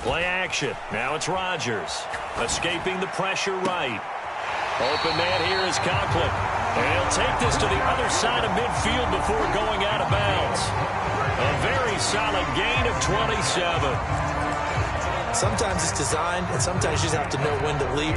Play action. Now it's Rodgers. Escaping the pressure right. Open man here is Conklin. And he'll take this to the other side of midfield before going out of bounds. A very solid gain of 27. Sometimes it's designed, and sometimes you just have to know when to leap.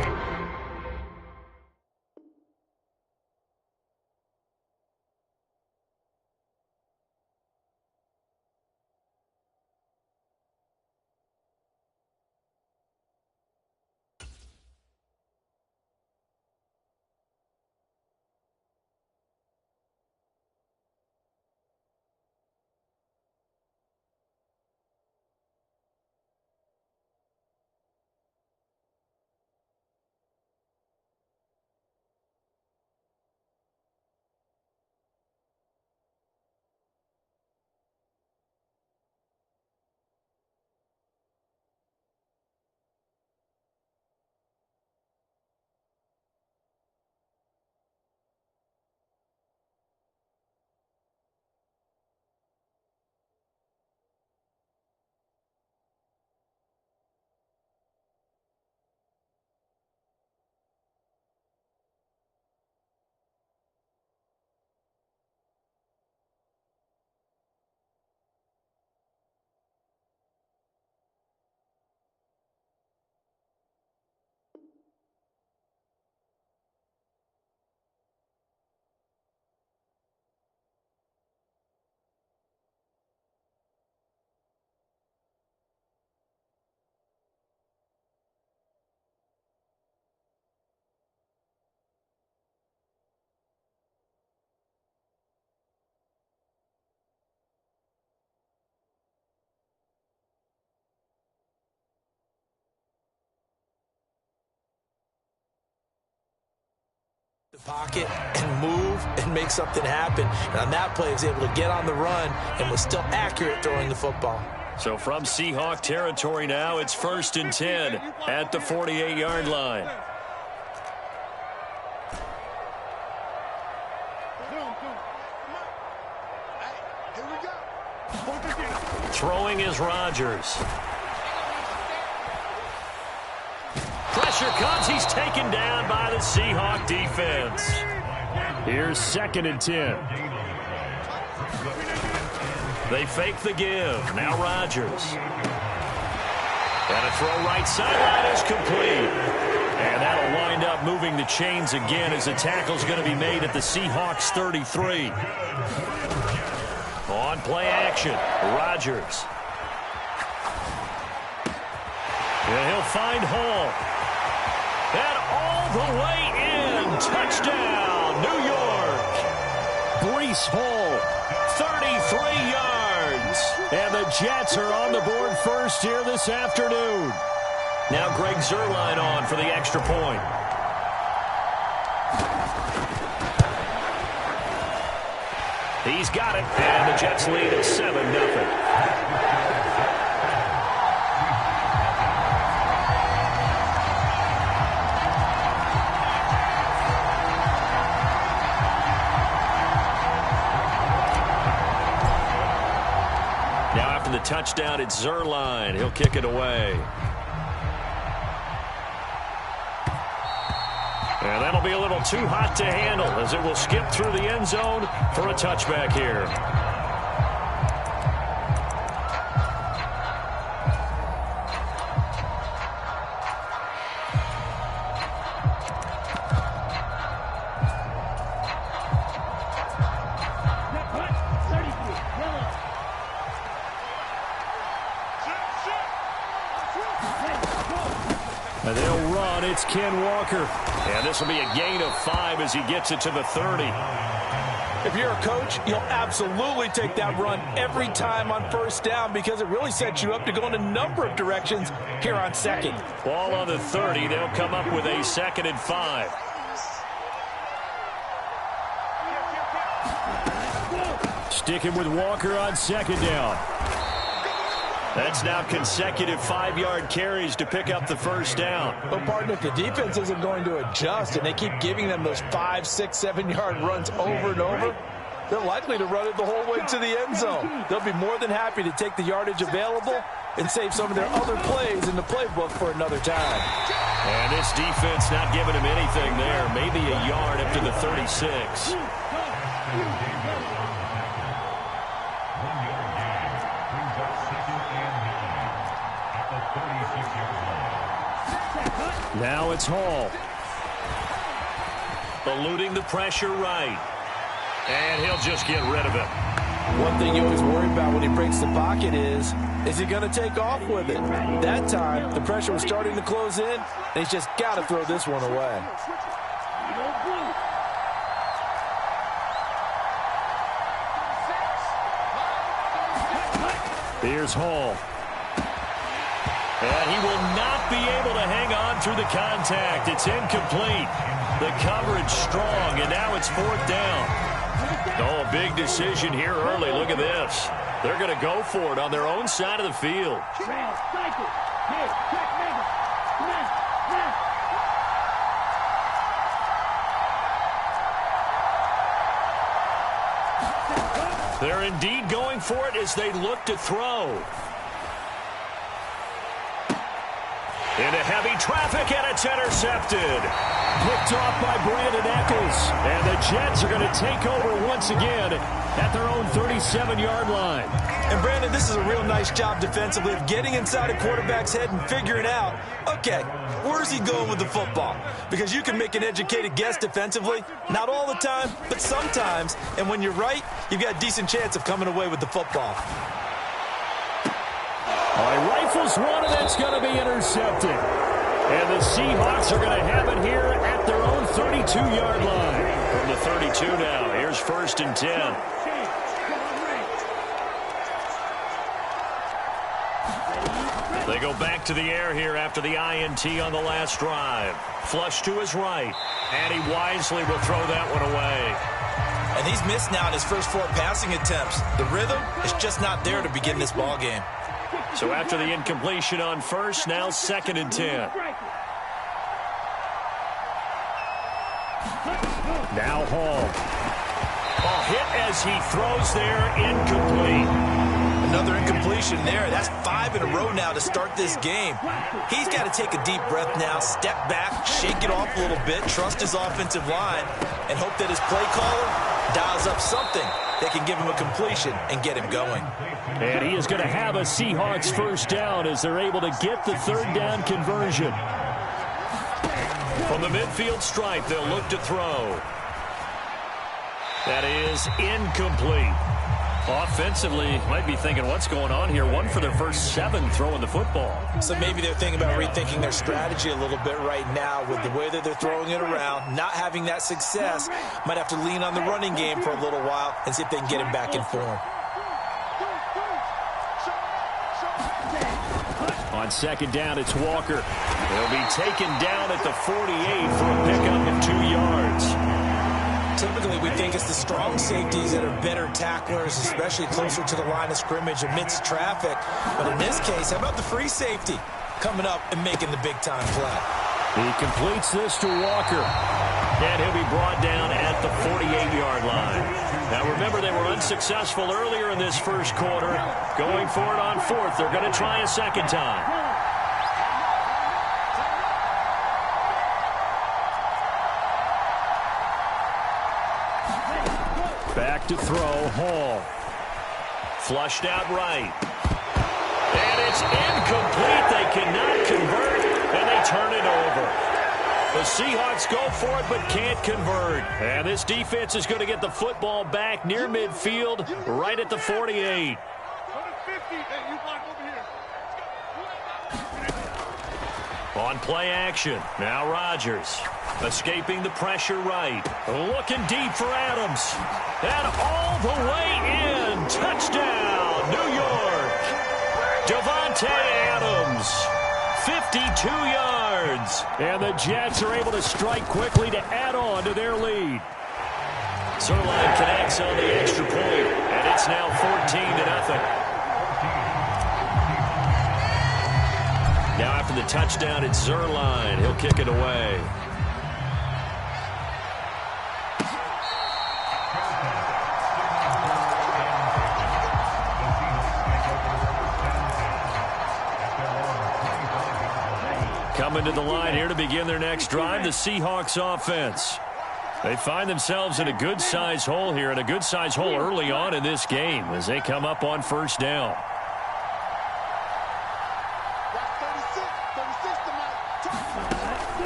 The pocket and move and make something happen. And on that play, he was able to get on the run and was still accurate throwing the football. So from Seahawk territory now, it's 1st and 10 at the 48-yard line. Throwing is Rodgers. Pressure comes. He's taken down by the Seahawk defense. Here's 2nd and 10. They fake the give. Now Rodgers. And a throw right sideline is complete. And that'll wind up moving the chains again as the tackle's going to be made at the Seahawks 33. On play action, Rodgers. And he'll find Hall. And all the way in. Touchdown, New York. Breece Hall, 33 yards. And the Jets are on the board first here this afternoon. Now Greg Zuerlein on for the extra point. He's got it, and the Jets lead at 7-0. The touchdown, it's Zuerlein. He'll kick it away. And that'll be a little too hot to handle as it will skip through the end zone for a touchback here. And they'll run. It's Ken Walker. And this will be a gain of 5 as he gets it to the 30. If you're a coach, you'll absolutely take that run every time on first down because it really sets you up to go in a number of directions here on second. Ball on the 30. They'll come up with a 2nd and 5. Sticking with Walker on 2nd down. That's now consecutive 5-yard carries to pick up the first down. But, partner, if the defense isn't going to adjust and they keep giving them those 5, 6, 7-yard runs over and over, they're likely to run it the whole way to the end zone. They'll be more than happy to take the yardage available and save some of their other plays in the playbook for another time. And this defense not giving him anything there. Maybe a yard up to the 36. Now it's Hall. Eluding the pressure right. And he'll just get rid of it. One thing you always worry about when he breaks the pocket is he going to take off with it? That time, the pressure was starting to close in, and he's just got to throw this one away. Here's Hall. And he will not be able to hang on through the contact. It's incomplete. The coverage strong, and now it's 4th down. Oh, a big decision here early. Look at this. They're going to go for it on their own side of the field. They're indeed going for it as they look to throw. Into heavy traffic, and it's intercepted. Picked off by Brandon Echols. And the Jets are going to take over once again at their own 37-yard line. And, Brandon, this is a real nice job defensively of getting inside a quarterback's head and figuring out, okay, where's he going with the football? Because you can make an educated guess defensively. Not all the time, but sometimes. And when you're right, you've got a decent chance of coming away with the football. Rifles one, and that's going to be intercepted. And the Seahawks are going to have it here at their own 32-yard line. From the 32 now, here's 1st and 10. They go back to the air here after the INT on the last drive. Flush to his right, and he wisely will throw that one away. And he's missed now in his first 4 passing attempts. The rhythm is just not there to begin this ball game. So after the incompletion on 1st, now 2nd and 10. Now Hall. A hit as he throws there, incomplete. Another incompletion there. That's 5 in a row now to start this game. He's got to take a deep breath now, step back, shake it off a little bit, trust his offensive line, and hope that his play caller dials up something that can give him a completion and get him going. And he is going to have a Seahawks 1st down as they're able to get the 3rd down conversion. From the midfield stripe, they'll look to throw. That is incomplete. Offensively, might be thinking, what's going on here? 1 for their first 7 throwing the football. So maybe they're thinking about rethinking their strategy a little bit right now with the way that they're throwing it around, not having that success. Might have to lean on the running game for a little while and see if they can get him back in form. On 2nd down, it's Walker. He'll be taken down at the 48 for a pickup of 2 yards. Typically, we think it's the strong safeties that are better tacklers, especially closer to the line of scrimmage amidst traffic. But in this case, how about the free safety coming up and making the big-time play? He completes this to Walker. And he'll be brought down at the 48-yard line. Now, remember, they were unsuccessful earlier in this first quarter. Going for it on 4th. They're going to try a 2nd time. Back to throw, Hall. Flushed out right. And it's incomplete. They cannot convert, and they turn it over. The Seahawks go for it but can't convert. And this defense is going to get the football back near midfield, right at the 48. On play action, now Rodgers. Escaping the pressure right. Looking deep for Adams. And all the way in. Touchdown, New York. Davante Adams. 52 yards. And the Jets are able to strike quickly to add on to their lead. Zuerlein connects on the extra point. And it's now 14-0. Now after the touchdown, it's Zuerlein. He'll kick it away. coming to the line here to begin their next drive, the Seahawks offense. They find themselves in a good-sized hole here, and a good-sized hole early on in this game as they come up on first down.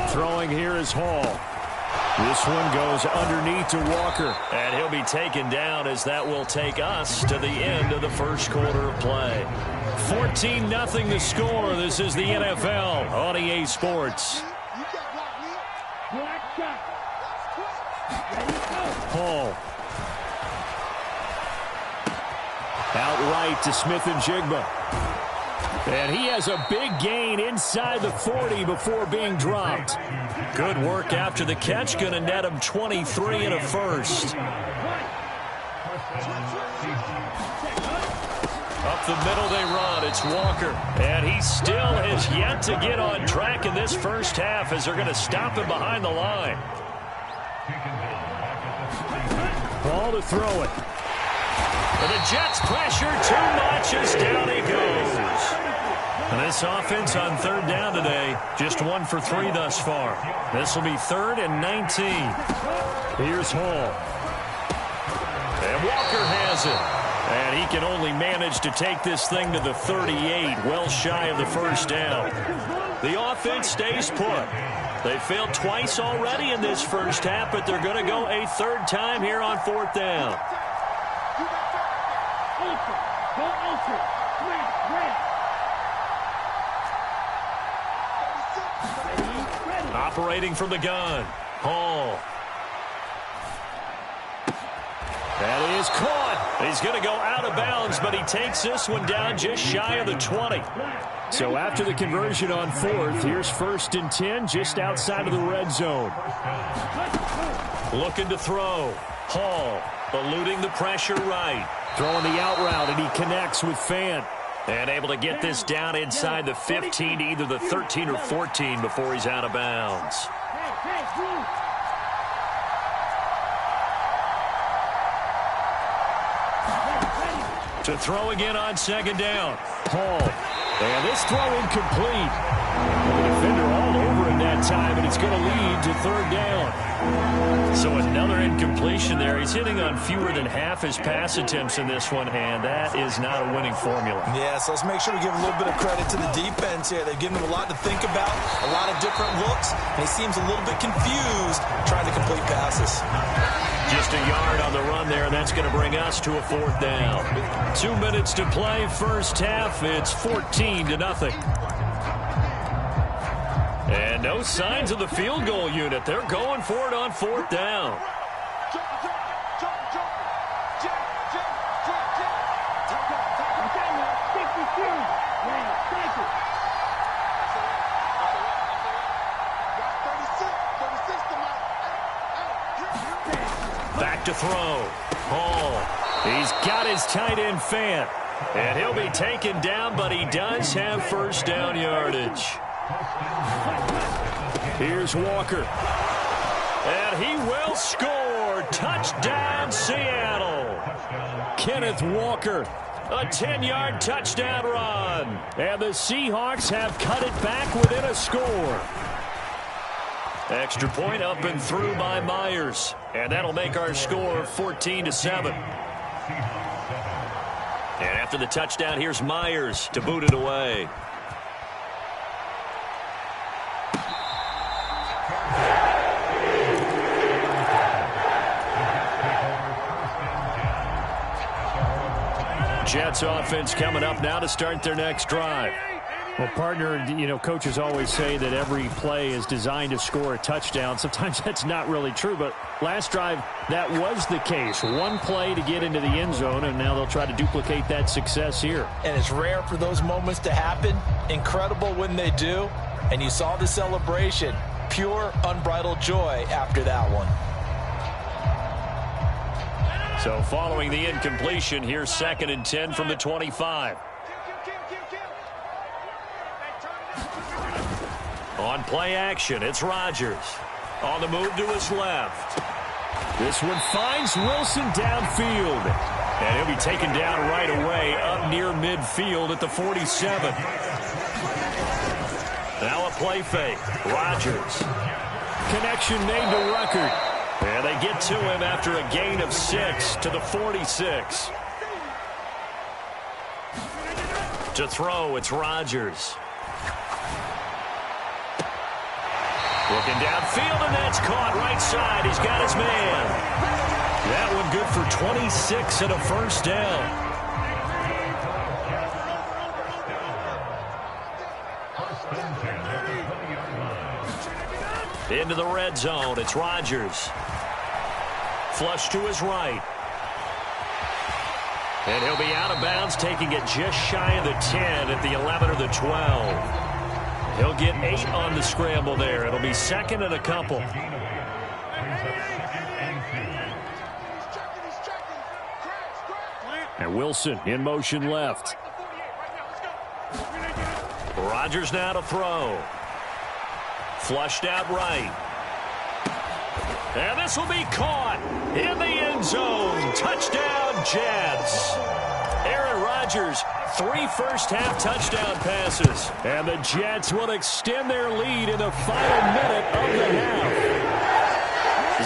Throwing here is Hall. This one goes underneath to Walker, and he'll be taken down as that will take us to the end of the first quarter of play. 14-0 the score. This is the NFL on EA Sports. Hall. Outright to Smith-Njigba. And he has a big gain inside the 40 before being dropped. Good work after the catch. Going to net him 23 and a first. Up the middle they run. It's Walker. And he still has yet to get on track in this first half as they're going to stop him behind the line. Ball to throw it. And the Jets pressure too much as down he goes. And this offense on third down today, just 1 for 3 thus far. This will be 3rd and 19. Here's Hall. And Walker has it. And he can only manage to take this thing to the 38, well shy of the first down. The offense stays put. They failed twice already in this first half, but they're going to go a 3rd time here on 4th down. Operating from the gun, Hall. That is caught. He's going to go out of bounds, but he takes this one down just shy of the 20. So after the conversion on 4th, here's 1st and 10 just outside of the red zone. Looking to throw. Hall eluding the pressure right. Throwing the out route, and he connects with Fant. And able to get this down inside the 15, either the 13 or 14 before he's out of bounds. To throw again on 2nd down. Hall. And this throw incomplete. The defender all over him that time, and it's going to lead to 3rd down. So another incompletion there. He's hitting on fewer than half his pass attempts in this one, and that is not a winning formula. Yeah, so let's make sure we give a little bit of credit to the defense here. They've given him a lot to think about, a lot of different looks, and he seems a little bit confused trying to complete passes. Just a yard on the run there, and that's going to bring us to a 4th down. 2 minutes to play, first half. It's 14-0. And no signs of the field goal unit. They're going for it on 4th down. Back to throw. Hall. He's got his tight end Fant. And he'll be taken down, but he does have first down yardage. Here's Walker. And he will score. Touchdown, Seattle. Kenneth Walker. A 10-yard touchdown run. And the Seahawks have cut it back within a score. Extra point up and through by Myers. And that'll make our score 14-7. And after the touchdown, here's Myers to boot it away. Jets offense coming up now to start their next drive. Well, partner, you know, coaches always say that every play is designed to score a touchdown. Sometimes that's not really true, but last drive, that was the case. One play to get into the end zone, and now they'll try to duplicate that success here. And it's rare for those moments to happen. Incredible when they do. And you saw the celebration. Pure, unbridled joy after that one. So following the incompletion, here's 2nd and 10 from the 25. On play action, it's Rodgers. On the move to his left. This one finds Wilson downfield. And he'll be taken down right away up near midfield at the 47. Now a play fake. Rodgers. Connection made to Ruckert. And they get to him after a gain of 6 to the 46. To throw, it's Rodgers. Looking downfield, and that's caught right side. He's got his man. That one good for 26 and a first down. Into the red zone, it's Rodgers. Flush to his right. And he'll be out of bounds, taking it just shy of the 10 at the 11 or the 12. He'll get 8 on the scramble there. It'll be second and a couple. And Wilson in motion left. Rodgers now to throw. Flushed out right. And this will be caught in the end zone. Touchdown, Jets. Aaron Rodgers, 3 first-half touchdown passes. And the Jets will extend their lead in the final minute of the half.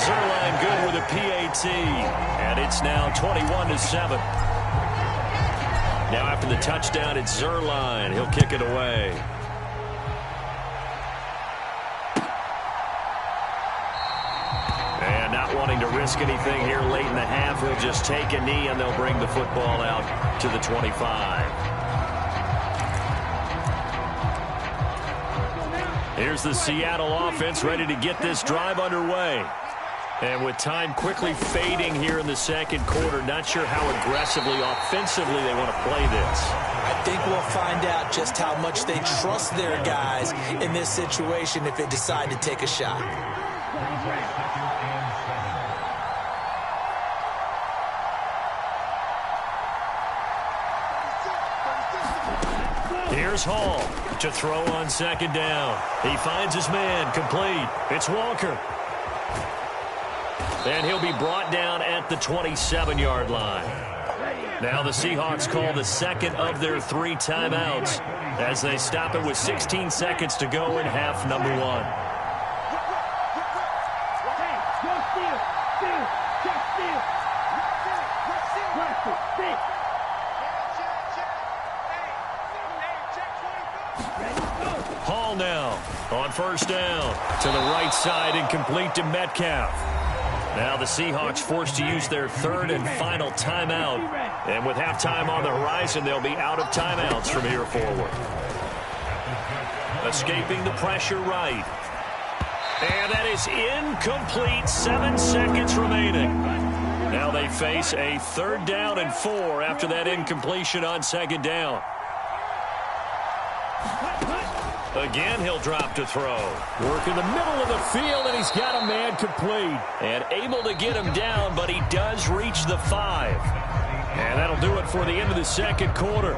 Zuerlein good with a PAT. And it's now 21-7. Now after the touchdown, it's Zuerlein. He'll kick it away. And not wanting to risk anything here late in the half, he'll just take a knee and they'll bring the football out to the 25. Here's the Seattle offense ready to get this drive underway. And with time quickly fading here in the second quarter, not sure how aggressively, offensively they want to play this. I think we'll find out just how much they trust their guys in this situation if they decide to take a shot. Here's Hall to throw on second down. He finds his man, complete. It's Walker. And he'll be brought down at the 27-yard line. Now the Seahawks call the second of their 3 timeouts as they stop it with 16 seconds to go in half number 1. Hall now on first down to the right side and complete to Metcalf. Now the Seahawks forced to use their 3rd and final timeout. And with halftime on the horizon, they'll be out of timeouts from here forward. Escaping the pressure right. And that is incomplete. 7 seconds remaining. Now they face a 3rd down and 4 after that incompletion on second down. Again, he'll drop to throw. Work in the middle of the field, and he's got a man complete. And able to get him down, but he does reach the 5. And that'll do it for the end of the second quarter.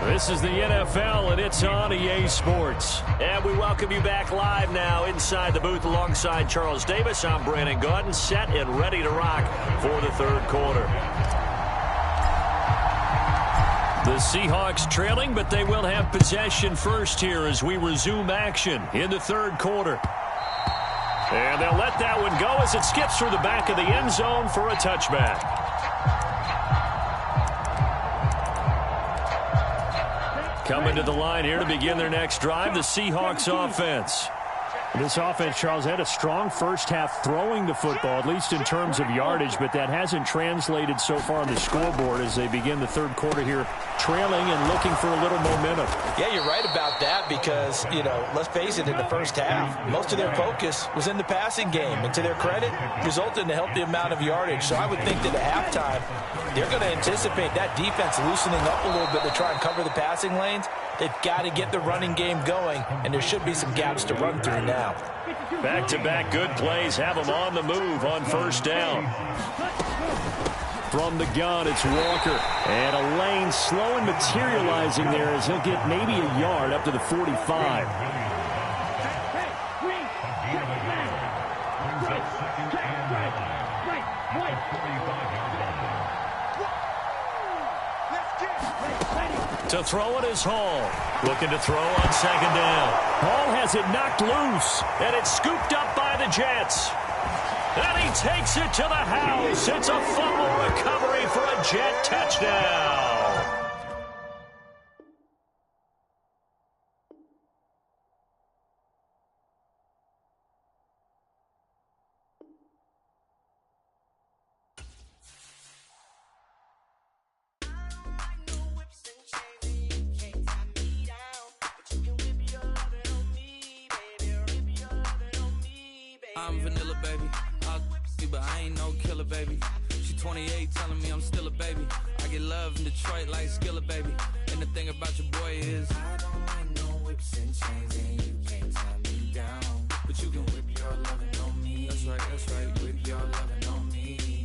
This is the NFL, and it's on EA Sports. And we welcome you back live now inside the booth alongside Charles Davis. I'm Brandon Gaudin, set and ready to rock for the third quarter. The Seahawks trailing, but they will have possession first here as we resume action in the third quarter. And they'll let that one go as it skips through the back of the end zone for a touchback. Coming to the line here to begin their next drive, the Seahawks offense. This offense, Charles, had a strong first half throwing the football, at least in terms of yardage, but that hasn't translated so far on the scoreboard as they begin the third quarter here, trailing and looking for a little momentum. Yeah, you're right about that because, you know, let's face it, in the first half, most of their focus was in the passing game, and to their credit, resulted in a healthy amount of yardage. So I would think that at halftime, they're going to anticipate that defense loosening up a little bit to try and cover the passing lanes. They've got to get the running game going, and there should be some gaps to run through now. Back-to-back good plays have them on the move on first down. From the gun, it's Walker. And a lane slow and materializing there as he'll get maybe a yard up to the 45. To throw it is Hall. Looking to throw on second down. Hall has it knocked loose. And it's scooped up by the Jets. And he takes it to the house. It's a fumble recovery for a Jet touchdown. I'm vanilla, baby. I'll you, but I ain't no killer, baby. She 28, telling me I'm still a baby. I get love in Detroit like Skillet, baby. And the thing about your boy is I don't like no whips and chains, and you can't tie me down. But you can whip your lovin' on me. That's right, whip your lovin' on me.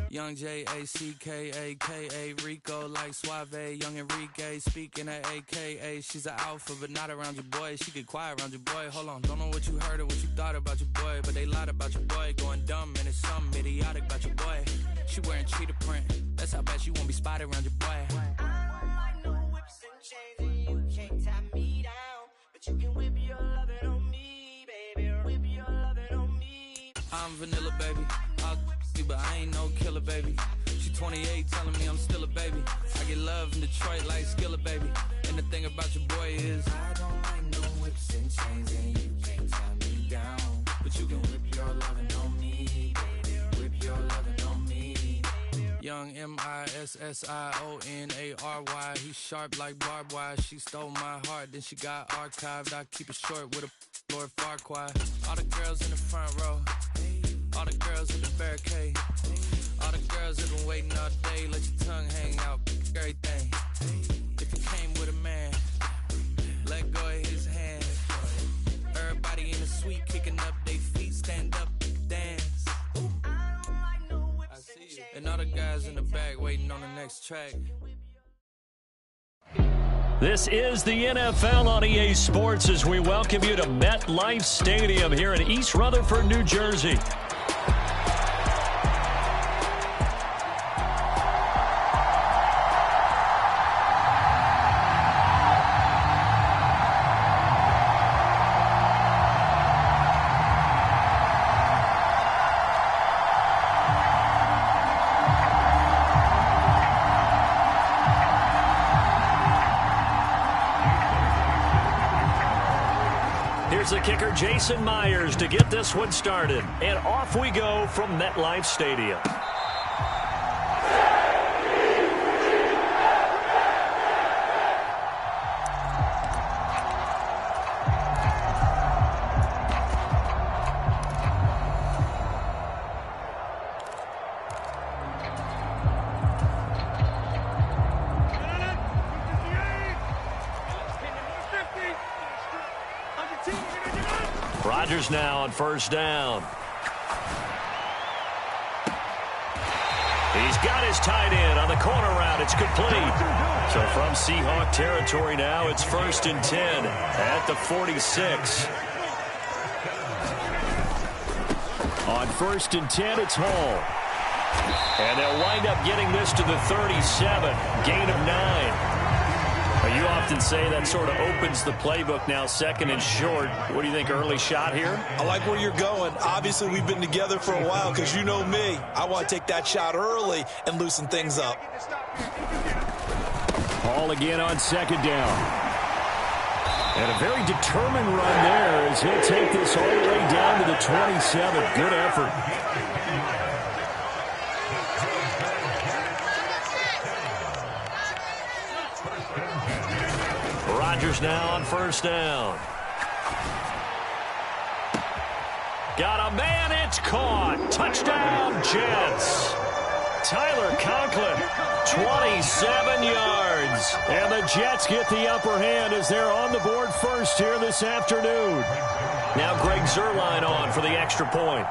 Young J-A-C-K-A-K-A, Rico like Suave, Young Enrique, speaking at AKA. She's an alpha, but not around your boy. She get quiet around your boy. Hold on, don't know what you heard or what you thought about your boy, but they lied about your boy. Going dumb, and it's something idiotic about your boy. She wearing cheetah print, that's how bad she won't be spotted around your boy. I know whips and chains, and you can't tie me down, but you can whip your lovin' on me, baby. Whip your lovin' on me. I'm vanilla, baby. I'll you, but I ain't no killer, baby. She 28, telling me I'm still a baby. I get love in Detroit like Skillet, baby. And the thing about your boy is I don't like no whips and chains, and you can't tie me down, but you can whip your lovin' on me, baby. Whip your lovin' on me. Young M-I-S-S-I-O-N-A-R-Y. He's sharp like barbed wire. She stole my heart, then she got archived. I keep it short with a Lord Farquaad. All the girls in the front row, all the girls in the barricade, all the girls have been waiting all day. Let your tongue hang out, everything. If you came with a man, let go of his hand. Everybody in the suite kicking up their feet, stand up, dance. I see you. And all the guys in the back waiting on the next track. This is the NFL on EA Sports as we welcome you to MetLife Stadium here in East Rutherford, New Jersey. Here's the kicker, Jason Myers, to get this one started. And off we go from MetLife Stadium. Rodgers now on first down. He's got his tight end on the corner route. It's complete. So from Seahawk territory now, it's 1st and 10 at the 46. On 1st and 10, it's Hall. And they'll wind up getting this to the 37. Gain of 9. You often say that sort of opens the playbook now, 2nd and short. What do you think, early shot here? I like where you're going. Obviously, we've been together for a while because you know me. I want to take that shot early and loosen things up. Hall again on 2nd down. And a very determined run there as he'll take this all the way down to the 27. Good effort. Rodgers now on first down. Got a man, it's caught. Touchdown, Jets. Tyler Conklin, 27 yards. And the Jets get the upper hand as they're on the board first here this afternoon. Now Greg Zuerlein on for the extra point.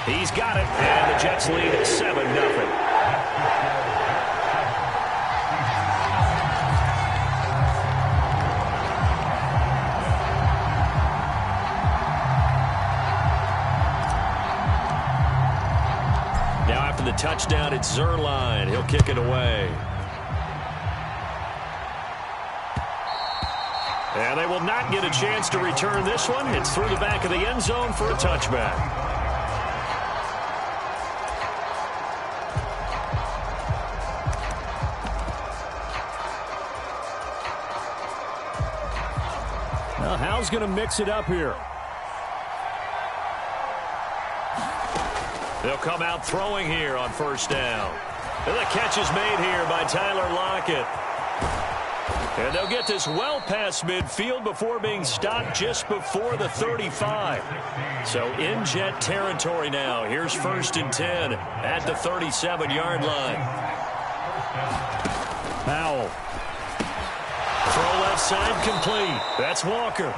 He's got it, and the Jets lead at 7-0. the touchdown, it's Zuerlein. He'll kick it away. And they will not get a chance to return this one. It's through the back of the end zone for a touchback. Now, Howell's going to mix it up here. They'll come out throwing here on first down. And the catch is made here by Tyler Lockett. And they'll get this well past midfield before being stopped just before the 35. So in Jet territory now. Here's 1st and 10 at the 37-yard line. Howell. Throw left side complete. That's Walker.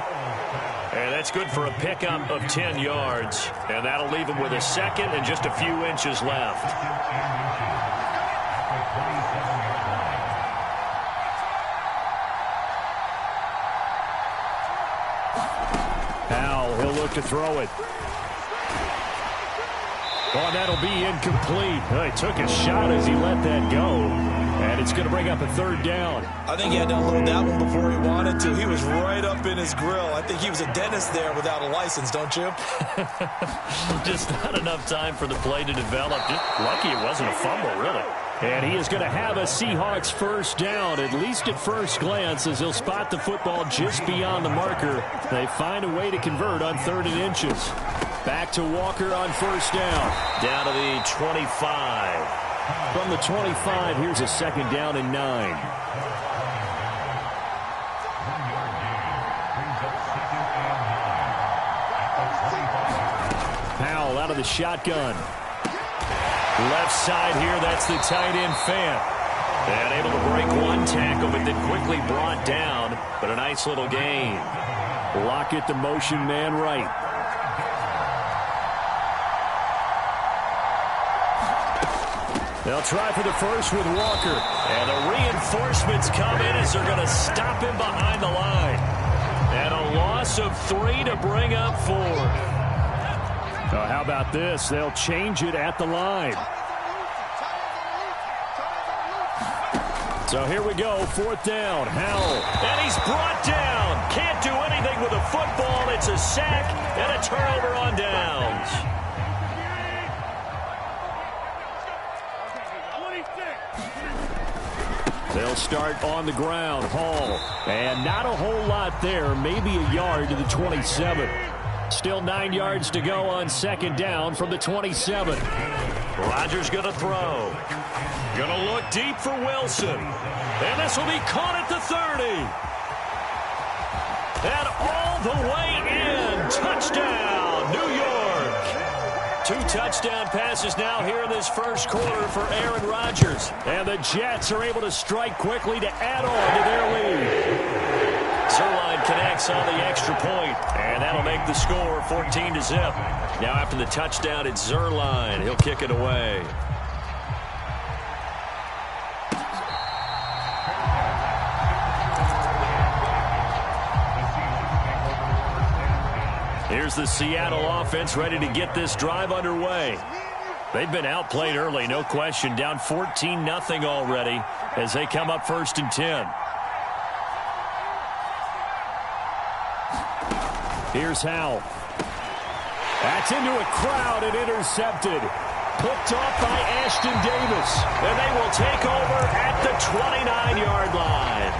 And that's good for a pickup of 10 yards. And that'll leave him with a second and just a few inches left. He'll look to throw it. Oh, that'll be incomplete. He took a shot as he let that go. And it's going to bring up a 3rd down. I think he had to unload that one before he wanted to. He was right up in his grill. I think he was a dentist there without a license, don't you? Just not enough time for the play to develop. Just lucky it wasn't a fumble, really. And he is going to have a Seahawks 1st down, at least at first glance, as he'll spot the football just beyond the marker. They find a way to convert on 3rd and inches. Back to Walker on 1st down. Down to the 25. From the 25, here's a 2nd down and 9. Howell out of the shotgun. Left side here, that's the tight end Fant. And able to break one tackle, but then quickly brought down. But a nice little gain. Lockett, the motion man right. They'll try for the first with Walker. And the reinforcements come in as they're going to stop him behind the line. And a loss of 3 to bring up 4. How about this? They'll change it at the line. So here we go, 4th down. Howell. And he's brought down. Can't do anything with a football. It's a sack and a turnover on downs. They'll start on the ground. Hall. And not a whole lot there. Maybe a yard to the 27. Still 9 yards to go on 2nd down from the 27. Rodgers going to throw. Going to look deep for Wilson. And this will be caught at the 30. And all the way in. Touchdown, New York. 2 touchdown passes now here in this first quarter for Aaron Rodgers. And the Jets are able to strike quickly to add on to their lead. Zuerlein connects on the extra point, and that'll make the score 14-0. Now after the touchdown, it's Zuerlein. He'll kick it away. Here's the Seattle offense ready to get this drive underway. They've been outplayed early, no question. Down 14-0 already as they come up 1st and 10. Here's Howell. That's into a crowd and intercepted. Picked off by Ashton Davis. And they will take over at the 29-yard line.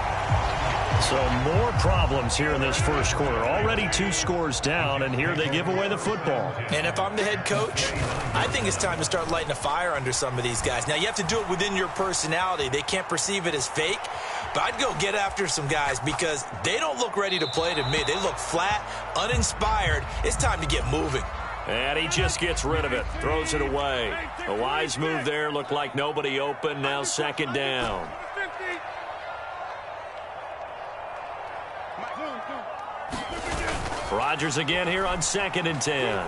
So more problems here in this first quarter. Already 2 scores down, and here they give away the football. And if I'm the head coach, I think it's time to start lighting a fire under some of these guys. Now, you have to do it within your personality. They can't perceive it as fake. But I'd go get after some guys because they don't look ready to play to me. They look flat, uninspired. It's time to get moving. And he just gets rid of it. Throws it away. A wise move there. Looked like nobody open. Now 2nd down. Rodgers again here on 2nd and 10.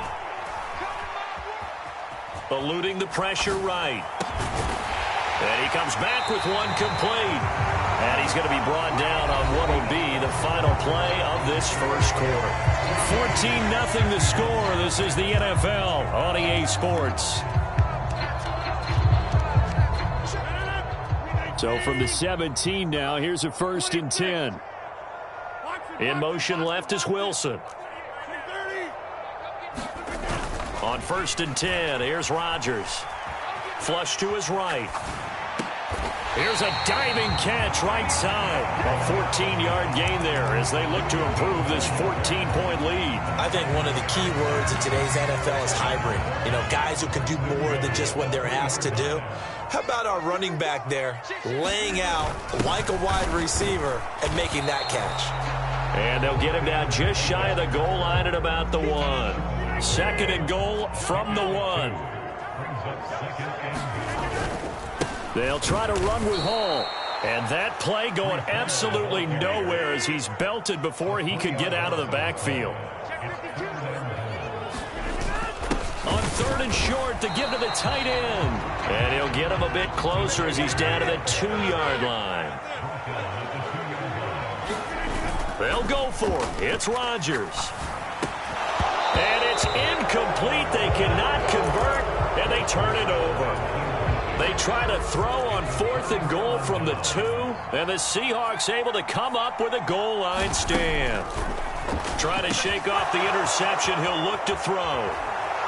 Eluding the pressure right. And he comes back with one complete. And he's going to be brought down on what will be the final play of this first quarter. 14-0 the score. This is the NFL on EA Sports. So from the 17 now, here's a 1st and 10. In motion left is Wilson. On 1st and 10, here's Rodgers. Flush to his right. Here's a diving catch right side. A 14-yard gain there as they look to improve this 14-point lead. I think one of the key words in today's NFL is hybrid. You know, guys who can do more than just what they're asked to do. How about our running back there laying out like a wide receiver and making that catch? And they'll get him down just shy of the goal line at about the 1. 2nd and goal from the 1. They'll try to run with Hall. And that play going absolutely nowhere as he's belted before he could get out of the backfield. On 3rd and short to give to the tight end. And he'll get him a bit closer as he's down to the 2-yard line. They'll go for it. It's Rodgers. And it's incomplete. They cannot convert, and they turn it over. They try to throw on 4th and goal from the 2, and the Seahawks able to come up with a goal line stand. Trying to shake off the interception. He'll look to throw.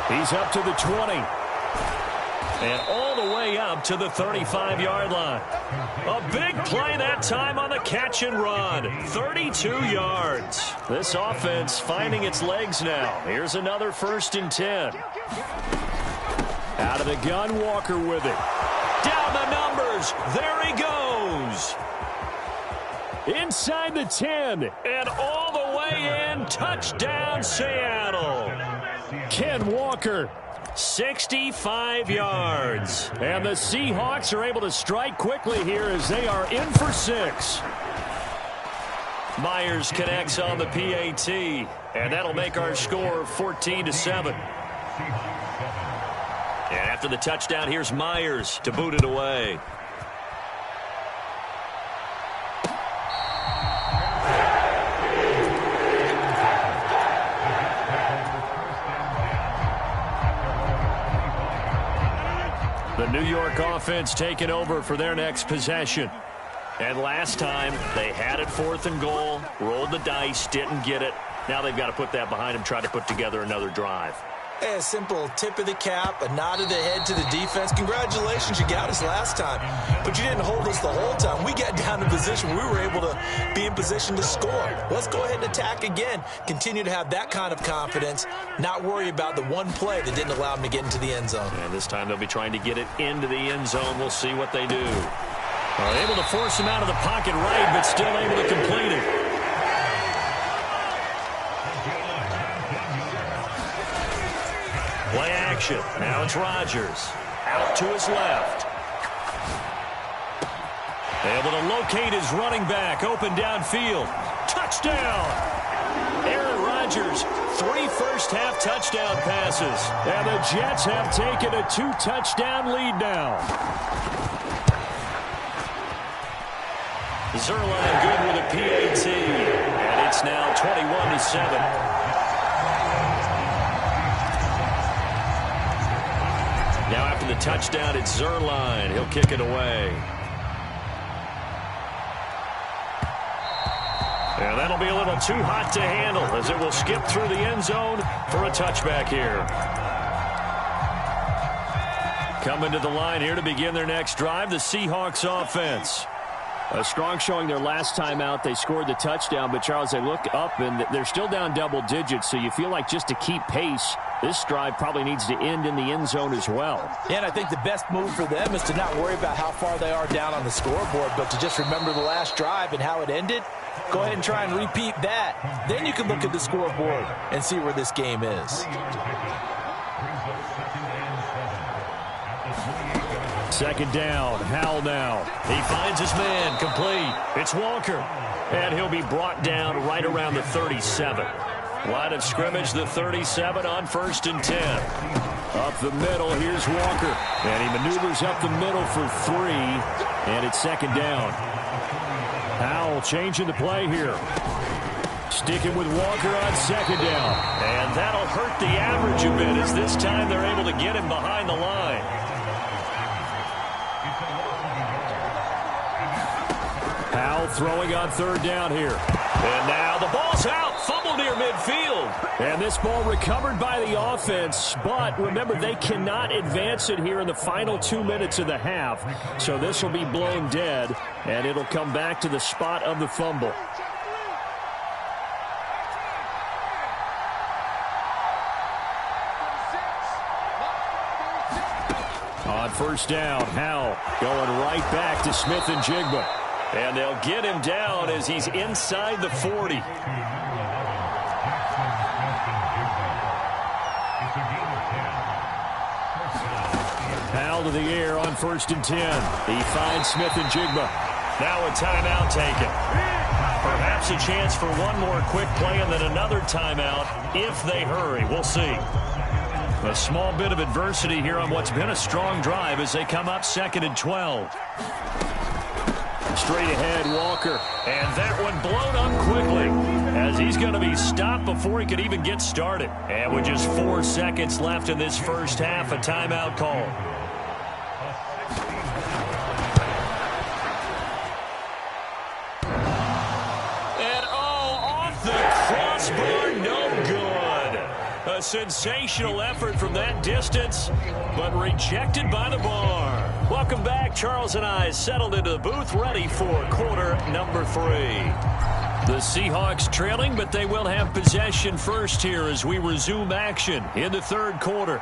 He's up to the 20. And all the way up to the 35-yard line. A big play that time on the catch and run. 32 yards. This offense finding its legs now. Here's another 1st and 10. Out of the gun, Walker with it. Down the numbers. There he goes. Inside the 10. And all the way in. Touchdown, Seattle. Ken Walker. 65 yards. And the Seahawks are able to strike quickly here as they are in for 6. Myers connects on the PAT. And that'll make our score 14-7. And after the touchdown, here's Myers to boot it away. The New York offense taking over for their next possession. And last time, they had it 4th and goal, rolled the dice, didn't get it. Now they've got to put that behind them, try to put together another drive. A simple tip of the cap, a nod of the head to the defense. Congratulations, you got us last time. But you didn't hold us the whole time. We got down in position. We were able to be in position to score. Let's go ahead and attack again. Continue to have that kind of confidence. Not worry about the one play that didn't allow them to get into the end zone. And this time they'll be trying to get it into the end zone. We'll see what they do. Able to force him out of the pocket right, but still able to complete it. Play action. Now it's Rodgers. Out to his left. Able to locate his running back. Open downfield. Touchdown. Aaron Rodgers, 3 first-half touchdown passes. And the Jets have taken a 2-touchdown lead now. Zuerlein good with a PAT. And it's now 21-7. Now after the touchdown, it's Zuerlein. He'll kick it away. And that'll be a little too hot to handle as it will skip through the end zone for a touchback here. Coming to the line here to begin their next drive, the Seahawks offense. A strong showing their last time out. They scored the touchdown, but, Charles, they look up, and they're still down double digits, so you feel like just to keep pace, this drive probably needs to end in the end zone as well. Yeah, and I think the best move for them is to not worry about how far they are down on the scoreboard, but to just remember the last drive and how it ended. Go ahead and try and repeat that. Then you can look at the scoreboard and see where this game is. Second down, Howell now. He finds his man, complete. It's Walker. And he'll be brought down right around the 37. Line of scrimmage, the 37 on 1st and 10. Up the middle, here's Walker. And he maneuvers up the middle for 3. And it's second down. Howell changing the play here. Sticking with Walker on second down. And that'll hurt the average a bit as this time they're able to get him behind the line. throwing on third down here. And now the ball's out. Fumble near midfield. And this ball recovered by the offense. But remember, they cannot advance it here in the final 2 minutes of the half. So this will be blown dead, and it'll come back to the spot of the fumble. On first down, Howell going right back to Smith-Njigba. And they'll get him down as he's inside the 40. Howell to the air on 1st and 10. He finds Smith-Njigba. Now a timeout taken. Perhaps a chance for one more quick play and then another timeout if they hurry. We'll see. A small bit of adversity here on what's been a strong drive as they come up 2nd and 12. Straight ahead, Walker. And that one blown up quickly as he's going to be stopped before he could even get started. And with just 4 seconds left in this first half, a timeout call. And off the crossbar, no good. A sensational effort from that distance, but rejected by the bar. Welcome back. Charles and I settled into the booth, ready for quarter number 3. The Seahawks trailing, but they will have possession first here as we resume action in the third quarter.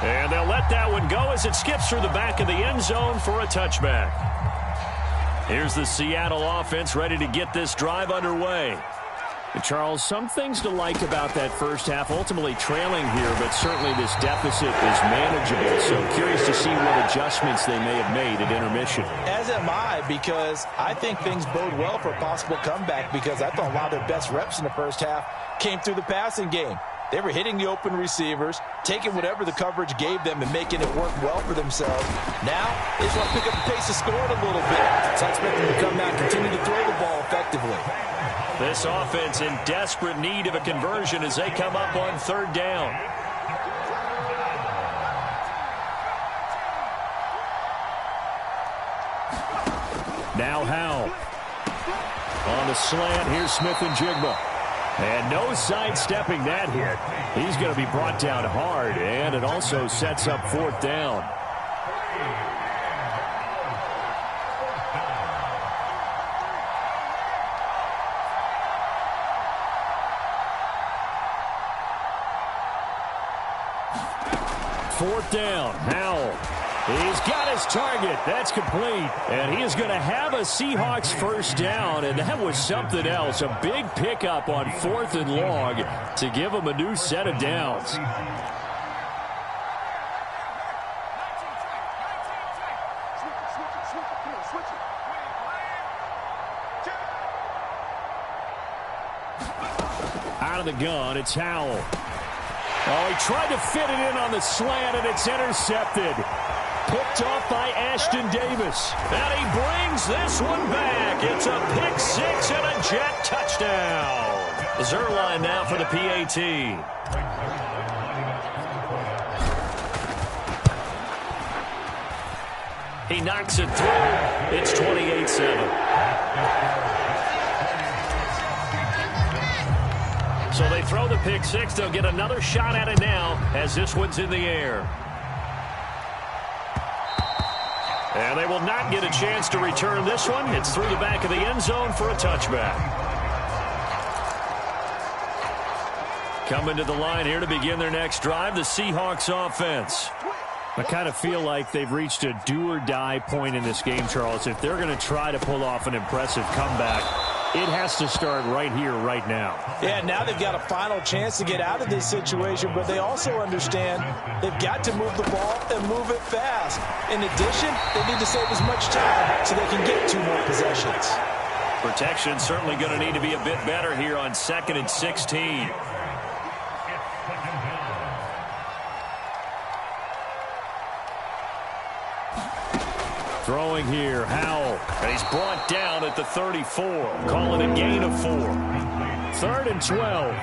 And they'll let that one go as it skips through the back of the end zone for a touchback. Here's the Seattle offense ready to get this drive underway. And Charles, some things to like about that first half, ultimately trailing here, but certainly this deficit is manageable. So curious to see what adjustments they may have made at intermission. As am I, because I think things bode well for a possible comeback, because I thought a lot of their best reps in the first half came through the passing game. They were hitting the open receivers, taking whatever the coverage gave them and making it work well for themselves. Now, they just want to pick up the pace of scoring a little bit. So I expect them to come out and continue to throw the ball effectively. This offense in desperate need of a conversion as they come up on third down. Now Howell. On the slant, here's Smith-Njigba. And no sidestepping that hit. He's going to be brought down hard, and it also sets up 4th down. Fourth down, Howell. He's got his target. That's complete. And he is going to have a Seahawks first down, and that was something else. A big pickup on 4th and long to give him a new set of downs. Out of the gun, it's Howell. Oh, he tried to fit it in on the slant, and it's intercepted. Picked off by Ashton Davis. And he brings this one back. It's a pick 6 and a jet touchdown. Zuerlein now for the PAT. He knocks it through. It's 28-7. So they throw the pick 6. They'll get another shot at it now as this one's in the air. And they will not get a chance to return this one. It's through the back of the end zone for a touchback. Coming to the line here to begin their next drive, the Seahawks offense. I kind of feel like they've reached a do-or-die point in this game, Charles. If they're going to try to pull off an impressive comeback, it has to start right here, right now. Yeah, now they've got a final chance to get out of this situation, but they also understand they've got to move the ball and move it fast. In addition, they need to save as much time so they can get 2 more possessions. Protection certainly going to need to be a bit better here on 2nd and 16. Throwing here, Howell. And he's brought down at the 34. Call it a gain of 4. 3rd and 12.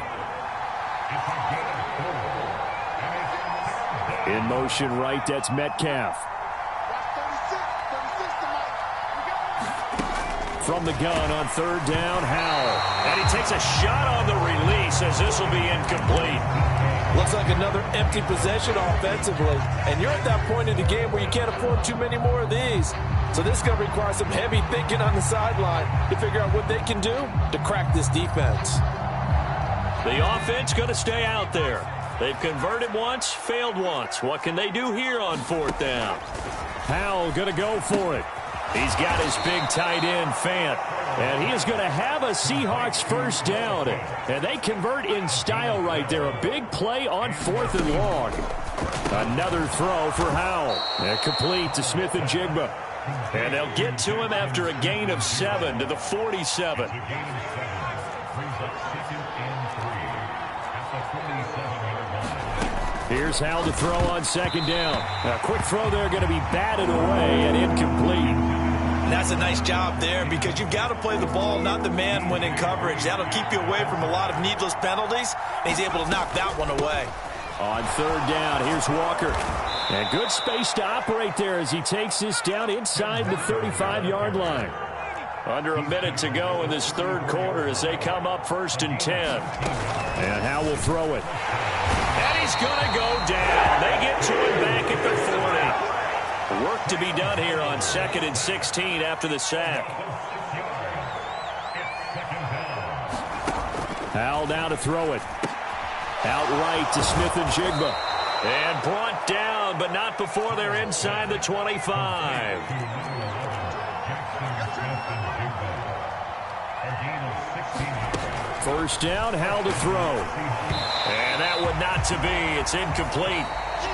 In motion right, that's Metcalf. from the gun on third down. Howell. And he takes a shot on the release as this will be incomplete. Looks like another empty possession offensively. And you're at that point in the game where you can't afford too many more of these. So this is going to require some heavy thinking on the sideline to figure out what they can do to crack this defense. The offense going to stay out there. They've converted once, failed once. What can they do here on fourth down? Howell going to go for it. He's got his big tight end, Fant. And he is going to have a Seahawks first down. And they convert in style right there. A big play on fourth and long. Another throw for Howell. And complete to Smith-Njigba. And they'll get to him after a gain of 7 to the 47. Here's Howell to throw on second down. A quick throw there going to be batted away and incomplete. And that's a nice job there because you've got to play the ball, not the man when in coverage. That'll keep you away from a lot of needless penalties. And he's able to knock that one away. On third down, here's Walker. And good space to operate there as he takes this down inside the 35-yard line. Under a minute to go in this third quarter as they come up 1st and 10. And Howell will throw it. And he's going to go down. They get to him back at the 40. Work to be done here on 2nd and 16 after the sack. Howell now to throw it. Outright to Smith-Njigba. And brought down, but not before they're inside the 25. First down, Howell to throw. And that would not to be. It's incomplete.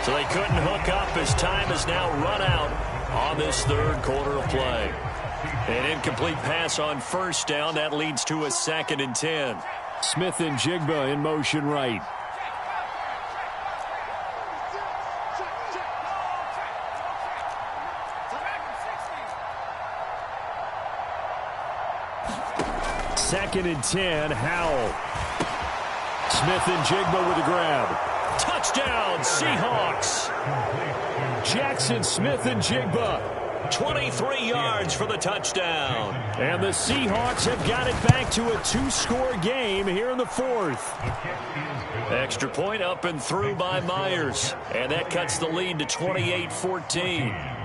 So they couldn't hook up as time has now run out on this third quarter of play. An incomplete pass on first down. That leads to a 2nd and 10. Smith-Njigba in motion right. Second and 10, Howell. Smith-Njigba with a grab. Touchdown, Seahawks. Jackson Smith-Njigba. 23 yards for the touchdown. And the Seahawks have got it back to a 2-score game here in the fourth. Extra point up and through by Myers. And that cuts the lead to 28-14.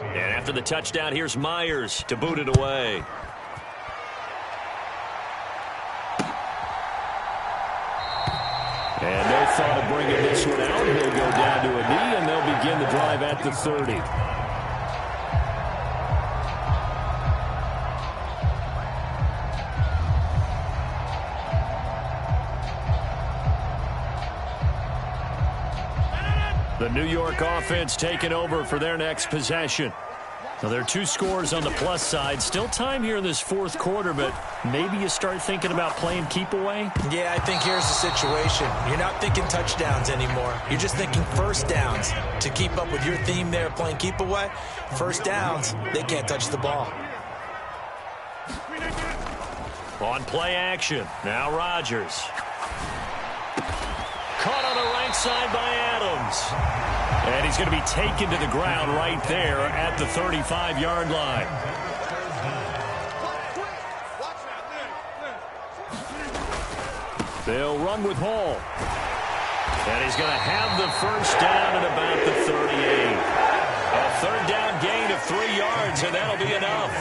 And after the touchdown, here's Myers to boot it away. And no thought of bringing this one out. He'll go down to a knee, and they'll begin the drive at the 30. The New York offense taking over for their next possession. So there are 2 scores on the plus side. Still time here in this fourth quarter, but maybe you start thinking about playing keep away? Yeah, I think here's the situation. You're not thinking touchdowns anymore. You're just thinking first downs. To keep up with your theme there, playing keep away, first downs, they can't touch the ball. On play action, now Rodgers. Caught on the right side by Adams. And he's going to be taken to the ground right there at the 35-yard line. They'll run with Hall. And he's going to have the first down at about the 38. A third down gain of 3 yards, and that'll be enough.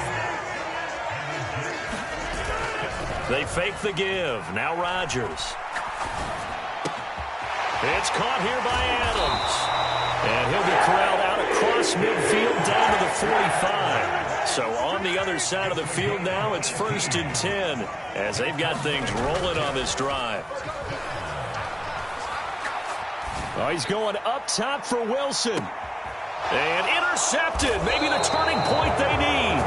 They fake the give. Now Rodgers. It's caught here by Adams. And he'll be corralled out across midfield down to the 45. So on the other side of the field now, it's 1st and 10 as they've got things rolling on this drive. Oh, he's going up top for Wilson. And intercepted. Maybe the turning point they need.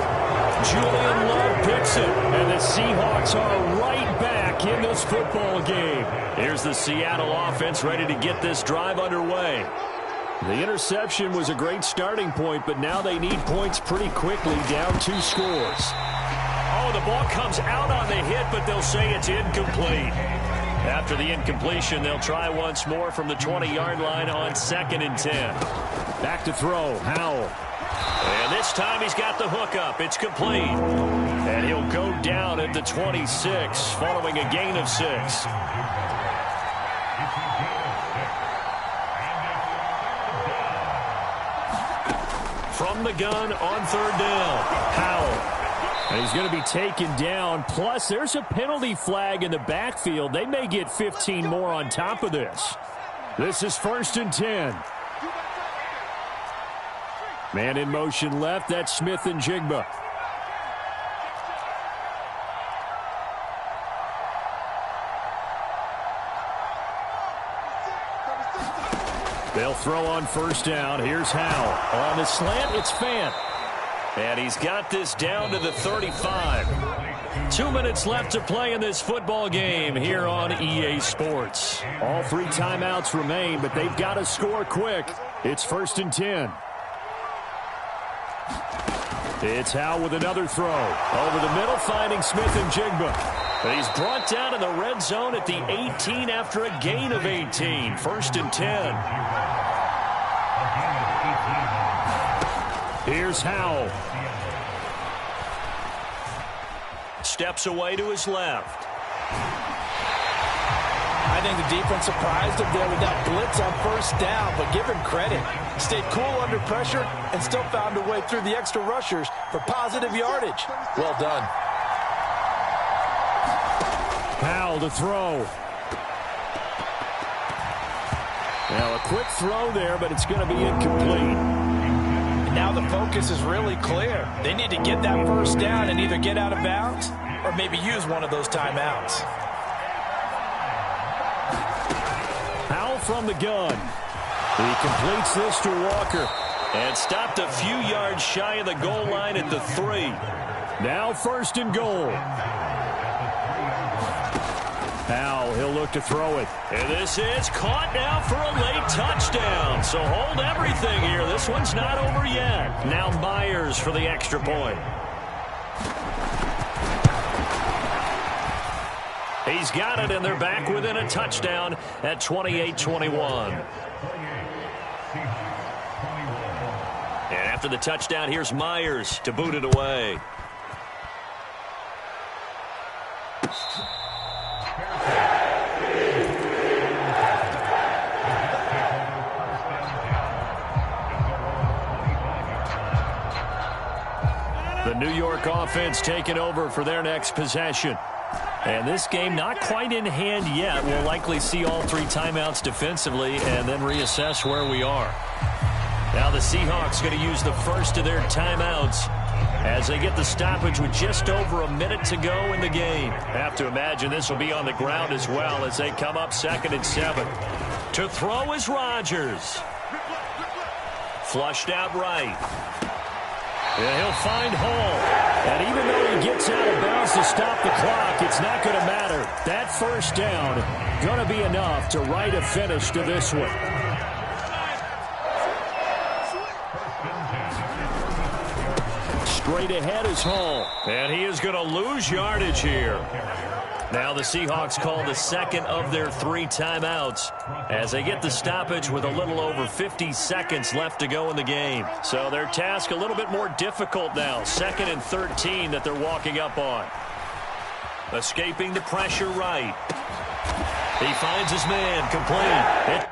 Julian Love picks it. And the Seahawks are right back in this football game. Here's the Seattle offense ready to get this drive underway. The interception was a great starting point, but now they need points pretty quickly, down 2 scores. Oh, the ball comes out on the hit, but they'll say it's incomplete. After the incompletion, they'll try once more from the 20-yard line on 2nd and 10. Back to throw, Howell. And this time he's got the hook up. It's complete. And he'll go down at the 26 following a gain of 6. From the gun on third down, Howell. And he's going to be taken down. Plus, there's a penalty flag in the backfield. They may get 15 more on top of this. This is 1st and 10. Man in motion left. That's Smith and Jigba. They'll throw on 1st down. Here's Howell. On the slant, it's Fant. And he's got this down to the 35. 2 minutes left to play in this football game here on EA Sports. All 3 timeouts remain, but they've got to score quick. It's 1st and 10. It's Howell with another throw. Over the middle, finding Smith and Jigba. But he's brought down in the red zone at the 18 after a gain of 18. 1st and 10. Here's Howell. Steps away to his left. I think the defense surprised him there with that blitz on 1st down, but give him credit. Stayed cool under pressure and still found a way through the extra rushers for positive yardage. Well done. Howell to throw. Now a quick throw there, but it's going to be incomplete. Now the focus is really clear. They need to get that 1st down and either get out of bounds or maybe use one of those timeouts. Howell from the gun. He completes this to Walker. And stopped a few yards shy of the goal line at the 3. Now 1st and goal. Howell, he'll look to throw it. And this is caught now for a late touchdown. So hold everything here. This one's not over yet. Now Myers for the extra point. He's got it, and they're back within a touchdown at 28-21. And after the touchdown, here's Myers to boot it away. The New York offense taking over for their next possession. And this game not quite in hand yet. We'll likely see all 3 timeouts defensively and then reassess where we are. Now the Seahawks going to use the first of their timeouts as they get the stoppage with just over a minute to go in the game. Have to imagine this will be on the ground as well as they come up 2nd and 7. To throw is Rodgers. Flushed out right. And he'll find Hall. And even though he gets out of bounds to stop the clock, it's not going to matter. That 1st down going to be enough to write a finish to this one. Straight ahead is Hall. And he is going to lose yardage here. Now the Seahawks call the 2nd of their 3 timeouts as they get the stoppage with a little over 50 seconds left to go in the game. So their task a little bit more difficult now. 2nd and 13 that they're walking up on. Escaping the pressure right. He finds his man complete.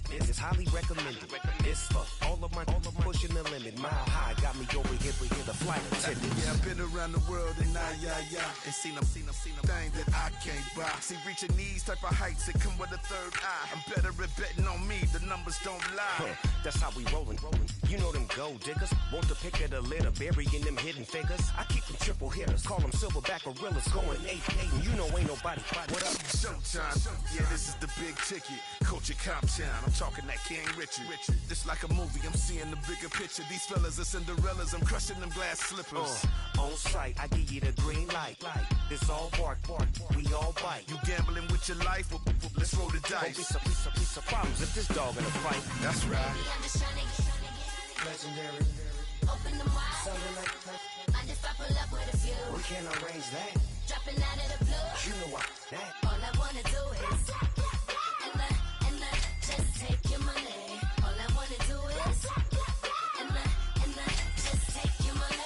It's highly recommended. It's for all of my pushing the limit. Mile high got me over here the flight attendant. Yeah, I've been around the world and and seen them thing that I can't buy. See, reaching these type of heights, it come with a third eye. I'm better at betting on me, the numbers don't lie. That's how we rollin'. You know them gold diggers. Want to pick at a litter, burying them hidden figures. I keep them triple hitters. Call them silverback gorillas. Going 8-8. And you know ain't nobody. What up? Showtime. Yeah, this is the big ticket. Coach at Comptown. I'm talking that King Richard. This like a movie. I'm seeing the bigger picture. These fellas are Cinderellas. I'm crushing them glass slippers. On sight, I give you the green light. This all bark. We all bite. You gambling with your life? Well, let's roll the dice. Don't be some problems if this dog in a fight. That's right. Legendary. Open them wide. Something like I just pull up with a few. we can't arrange that. Dropping out of the blue. You know what? That. All I wanna do is and just take your money. All I wanna do is and just take your money.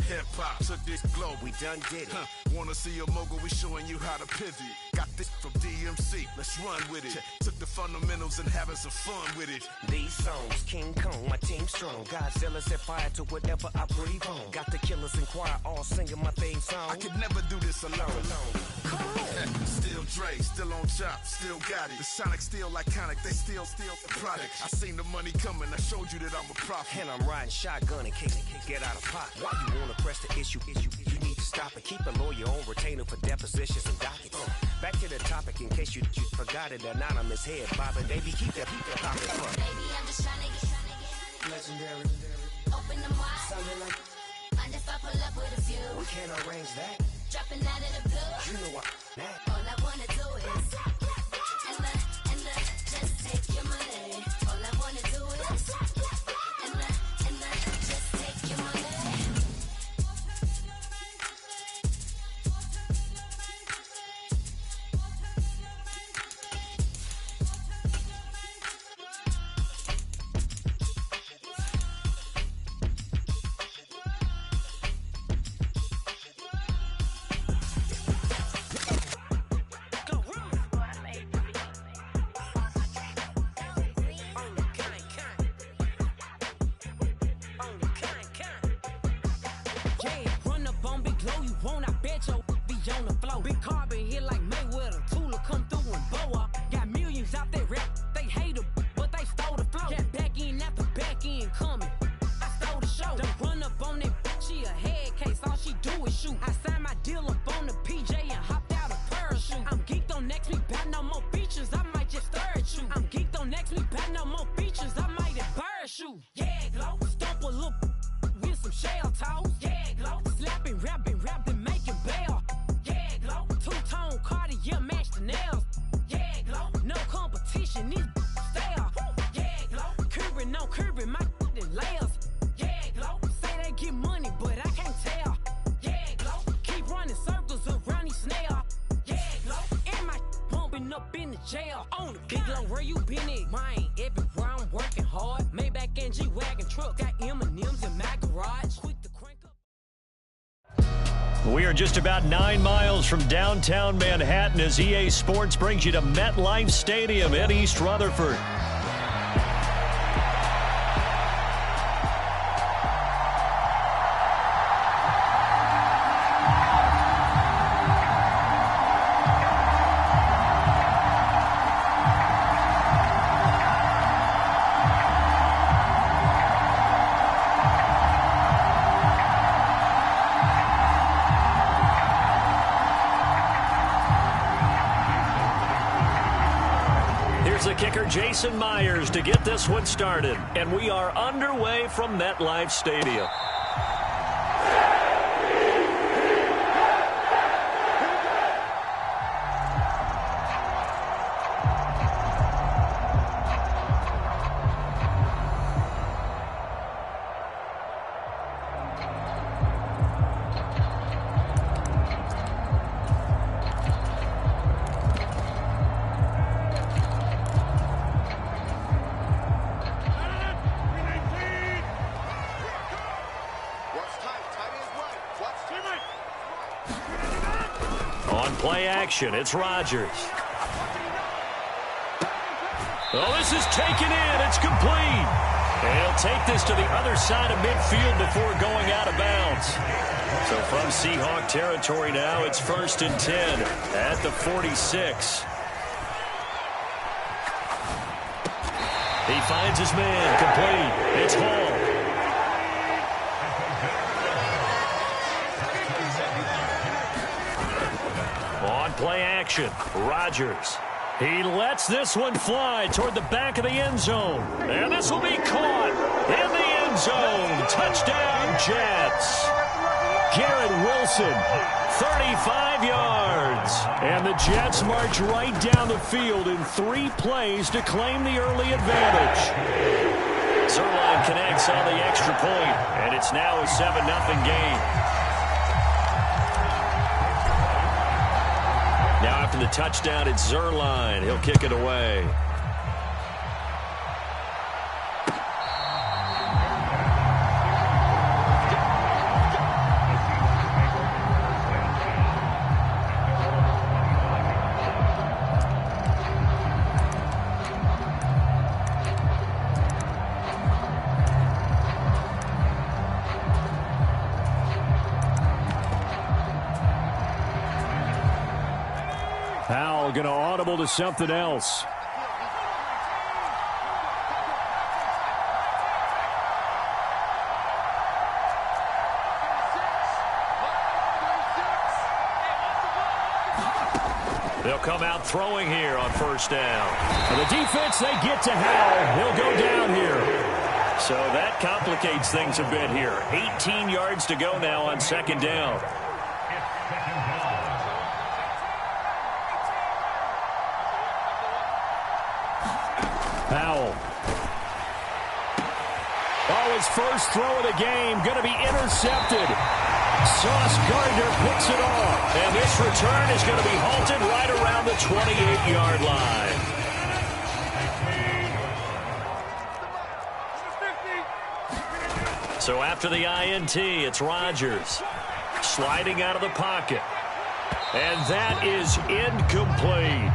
Hip-hop took this globe. We done did it. Wanna see a mogul? We showing you how to pivot. Got this from DMC. Let's run with it. Took the fundamentals and having some fun with it. These songs, King Kong, my team strong. Godzilla set fire to whatever I breathe on. Got the killers in choir all singing my theme song. I could never do this alone. Still Dre, still on top, still got it. The Sonic still iconic, they still the product. I seen the money coming, I showed you that I'm a prophet. And I'm riding shotgun in case get out of pot. Why you wanna press the issue? You need to stop it. Keep a lawyer on retainer for depositions and dockets. Back to the topic in case you forgot it. Anonymous head bobbing, baby, keep that pocket front. Baby, I'm just trying to get Legendary. open them wide. Something like I just pull up with a few. we can't arrange that. Dropping out of the blue. You know what? That. All I wanna do is and just take your money. All I wanna do is and just take your money. We are just about 9 miles from downtown Manhattan as EA Sports brings you to MetLife Stadium in East Rutherford. The kicker, Jason Myers, to get this one started. And we are underway from MetLife Stadium. Play action. It's Rodgers. Oh, this is taken in. It's complete. And he'll take this to the other side of midfield before going out of bounds. So from Seahawk territory now, it's 1st and 10 at the 46. He finds his man complete. It's Hall. action. Rodgers. He lets this one fly toward the back of the end zone. And this will be caught in the end zone. Touchdown, Jets. Garrett Wilson, 35 yards. And the Jets march right down the field in 3 plays to claim the early advantage. Zuerlein connects on the extra point, and it's now a 7-0 game. Now after the touchdown, it's Zuerlein. He'll kick it away. Powell going to audible to something else. They'll come out throwing here on first down. For the defense, they get to Howell. He'll go down here. So that complicates things a bit here. 18 yards to go now on second down. Powell. Oh, his first throw of the game going to be intercepted. Sauce Gardner picks it off. And this return is going to be halted right around the 28-yard line. So after the INT, it's Rodgers sliding out of the pocket. And that is incomplete.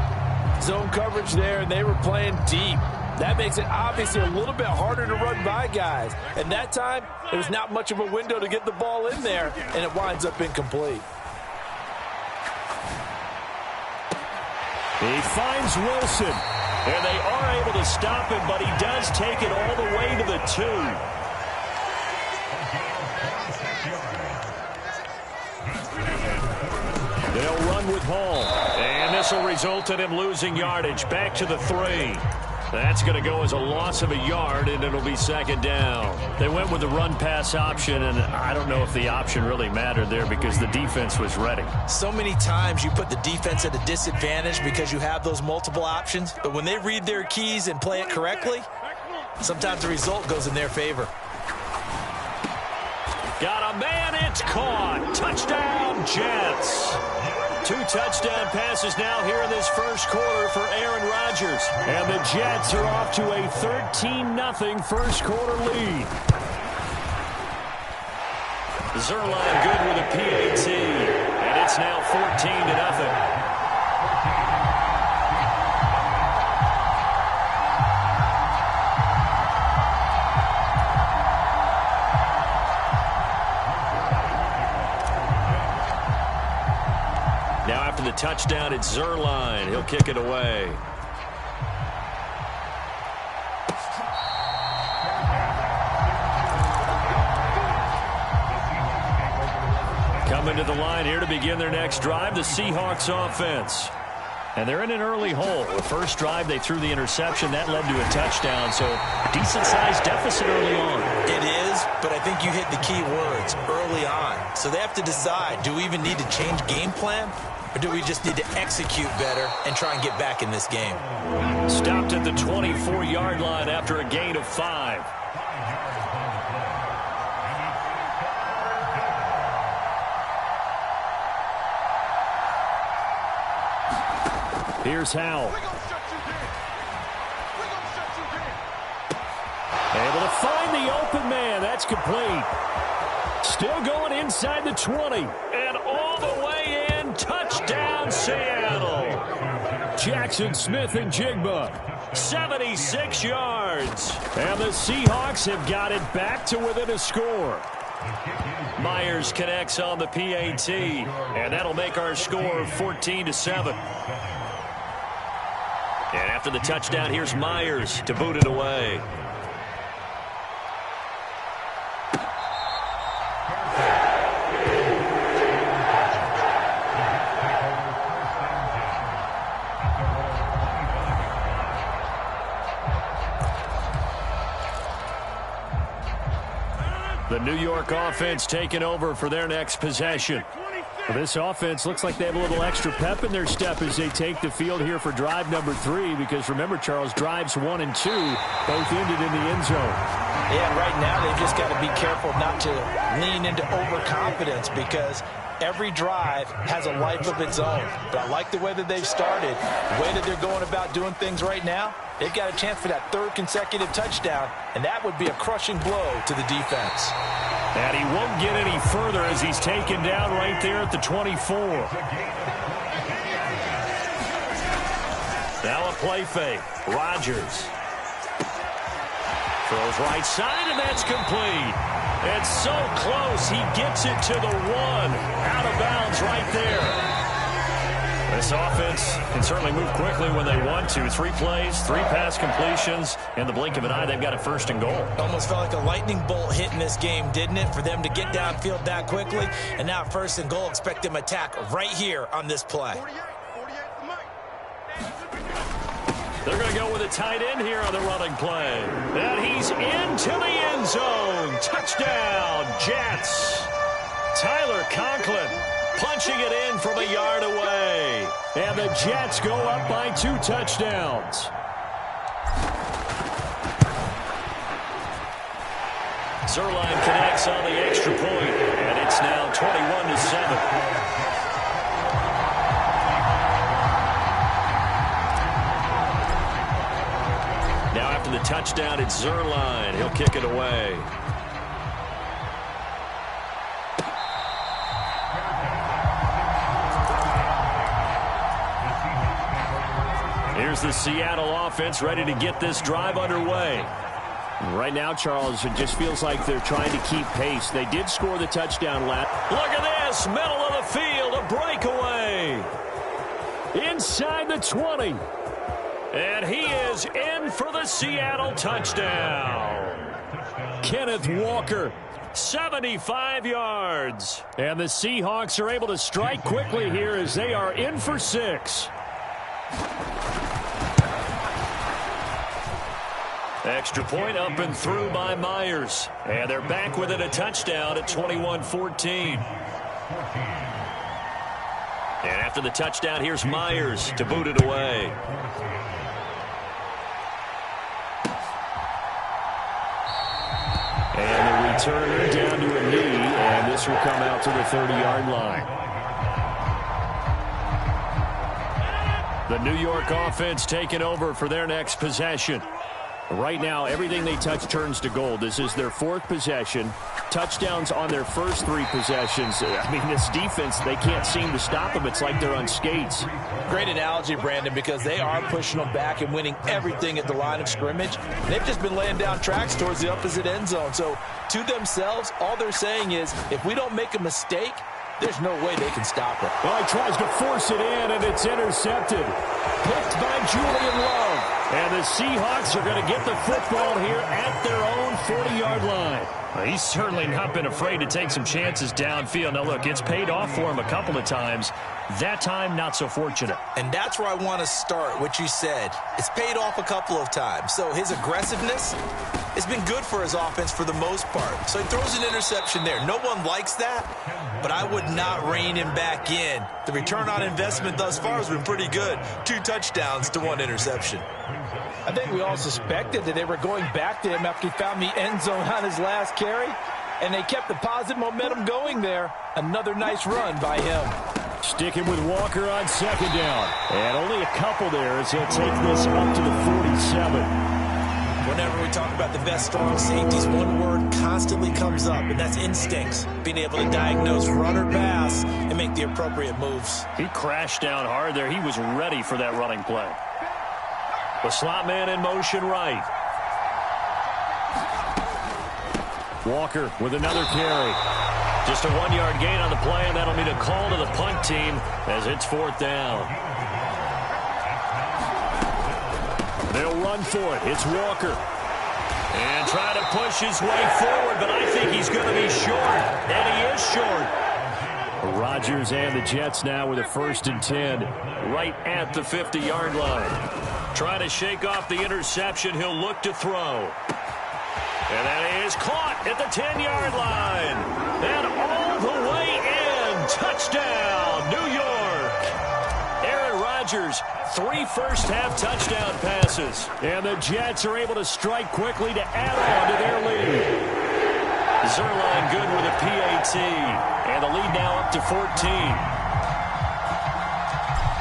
Zone coverage there, and they were playing deep. That makes it obviously a little bit harder to run by guys. And that time, there was not much of a window to get the ball in there, and it winds up incomplete. He finds Wilson, and they are able to stop him, but he does take it all the way to the 2. They'll run with Hall, and this will result in him losing yardage back to the 3. That's going to go as a loss of a yard, and it'll be second down. They went with the run-pass option, and I don't know if the option really mattered there because the defense was ready. So many times you put the defense at a disadvantage because you have those multiple options, but when they read their keys and play it correctly, sometimes the result goes in their favor. Got a man, it's caught. Touchdown, Jets. 2 touchdown passes now here in this first quarter for Aaron Rodgers. And the Jets are off to a 13-0 first quarter lead. Zuerlein good with a PAT. And it's now 14-0. The touchdown, it's Zuerlein. He'll kick it away. Coming to the line here to begin their next drive, the Seahawks offense. And they're in an early hole. The first drive, they threw the interception. That led to a touchdown, so decent-sized deficit early on. It is, but I think you hit the key words, early on. So they have to decide, do we even need to change game plan? Or do we just need to execute better and try and get back in this game? Stopped at the 24-yard line after a gain of 5. Here's Howell. Able to find the open man. That's complete. Still going inside the 20. And all the way in. Touchdown, Seattle. Jackson Smith-Njigba. 76 yards. And the Seahawks have got it back to within a score. Myers connects on the PAT. And that'll make our score 14-7. And after the touchdown, here's Myers to boot it away. The New York offense taking over for their next possession. Well, this offense looks like they have a little extra pep in their step as they take the field here for drive number 3, because remember, Charles, drives 1 and 2 both ended in the end zone. Yeah, right now they've just got to be careful not to lean into overconfidence, because every drive has a life of its own. But I like the way that they've started, the way that they're going about doing things right now. They've got a chance for that 3rd consecutive touchdown, and that would be a crushing blow to the defense. And he won't get any further as he's taken down right there at the 24. Now a play fake. Rodgers throws right side, and that's complete. It's so close. He gets it to the 1. Out of bounds right there. This offense can certainly move quickly when they want to. 3 plays, 3 pass completions. In the blink of an eye, they've got a 1st and goal. Almost felt like a lightning bolt hit in this game, didn't it? For them to get downfield that quickly. And now 1st and goal, expect them to attack right here on this play. They're going to go with a tight end here on the running play. And he's into the end zone. Touchdown, Jets. Tyler Conklin punching it in from a yard away. And the Jets go up by 2 touchdowns. Zuerlein connects on the extra point, and it's now 21-7. Now after the touchdown, it's Zuerlein. He'll kick it away. Here's the Seattle offense ready to get this drive underway. Right now, Charles, it just feels like they're trying to keep pace. They did score the touchdown last. Look at this, middle of the field, a breakaway. Inside the 20. And he is in for the Seattle touchdown. Kenneth Walker, 75 yards. And the Seahawks are able to strike quickly here as they are in for 6. Extra point up and through by Myers. And they're back within a touchdown at 21-14. And after the touchdown, here's Myers to boot it away. And the returner down to a knee, and this will come out to the 30-yard line. The New York offense taking over for their next possession. Right now, everything they touch turns to gold. This is their 4th possession. Touchdowns on their first 3 possessions. I mean, this defense, they can't seem to stop them. It's like they're on skates. Great analogy, Brandon, because they are pushing them back and winning everything at the line of scrimmage. They've just been laying down tracks towards the opposite end zone. So, to themselves, all they're saying is, if we don't make a mistake, there's no way they can stop it. Well, he tries to force it in, and it's intercepted. Picked by Julian Love. And the Seahawks are going to get the football here at their own 40-yard line. Well, he's certainly not been afraid to take some chances downfield. Now, look, it's paid off for him a couple of times. That time, not so fortunate. And that's where I want to start, what you said. It's paid off a couple of times. So his aggressiveness has been good for his offense for the most part. So he throws an interception there. No one likes that, but I would not rein him back in. The return on investment thus far has been pretty good. 2 touchdowns to 1 interception. I think we all suspected that they were going back to him after he found the end zone on his last carry, and they kept the positive momentum going there. Another nice run by him. Sticking with Walker on 2nd down. And only a couple there as he'll take this up to the 47. Whenever we talk about the best strong safeties, one word constantly comes up, and that's instincts. Being able to diagnose run or pass and make the appropriate moves. He crashed down hard there. He was ready for that running play. The slot man in motion right. Walker with another carry. Just a 1-yard gain on the play, and that'll mean a call to the punt team as it's 4th down. They'll run for it. It's Walker. And try to push his way forward, but I think he's going to be short. And he is short. Rodgers and the Jets now with a 1st and 10 right at the 50-yard line. Trying to shake off the interception. He'll look to throw. And that is caught at the 10-yard line. And all the way in. Touchdown, New York. Aaron Rodgers, 3 first-half touchdown passes. And the Jets are able to strike quickly to add on to their lead. Zuerlein good with a PAT. And the lead now up to 14.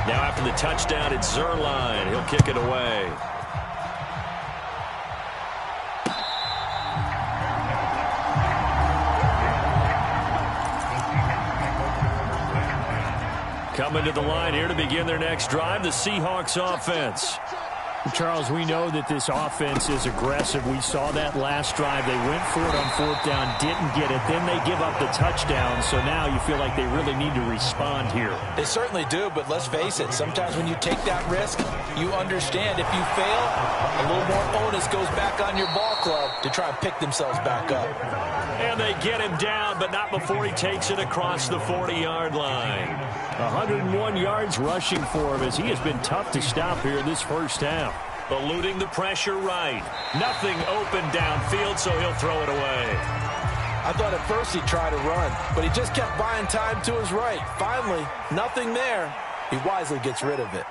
Now after the touchdown, it's Zuerlein. He'll kick it away. Coming to the line here to begin their next drive, the Seahawks offense. Charles, we know that this offense is aggressive. We saw that last drive. They went for it on 4th down, didn't get it. Then they give up the touchdown. So now you feel like they really need to respond here. They certainly do, but let's face it. Sometimes when you take that risk, you understand if you fail, a little more onus goes back on your ball club to try and pick themselves back up. And they get him down, but not before he takes it across the 40-yard line. 101 yards rushing for him as he has been tough to stop here in this first half. Eluding the pressure right. Nothing open downfield, so he'll throw it away. I thought at first he'd try to run, but he just kept buying time to his right. Finally, nothing there. He wisely gets rid of it.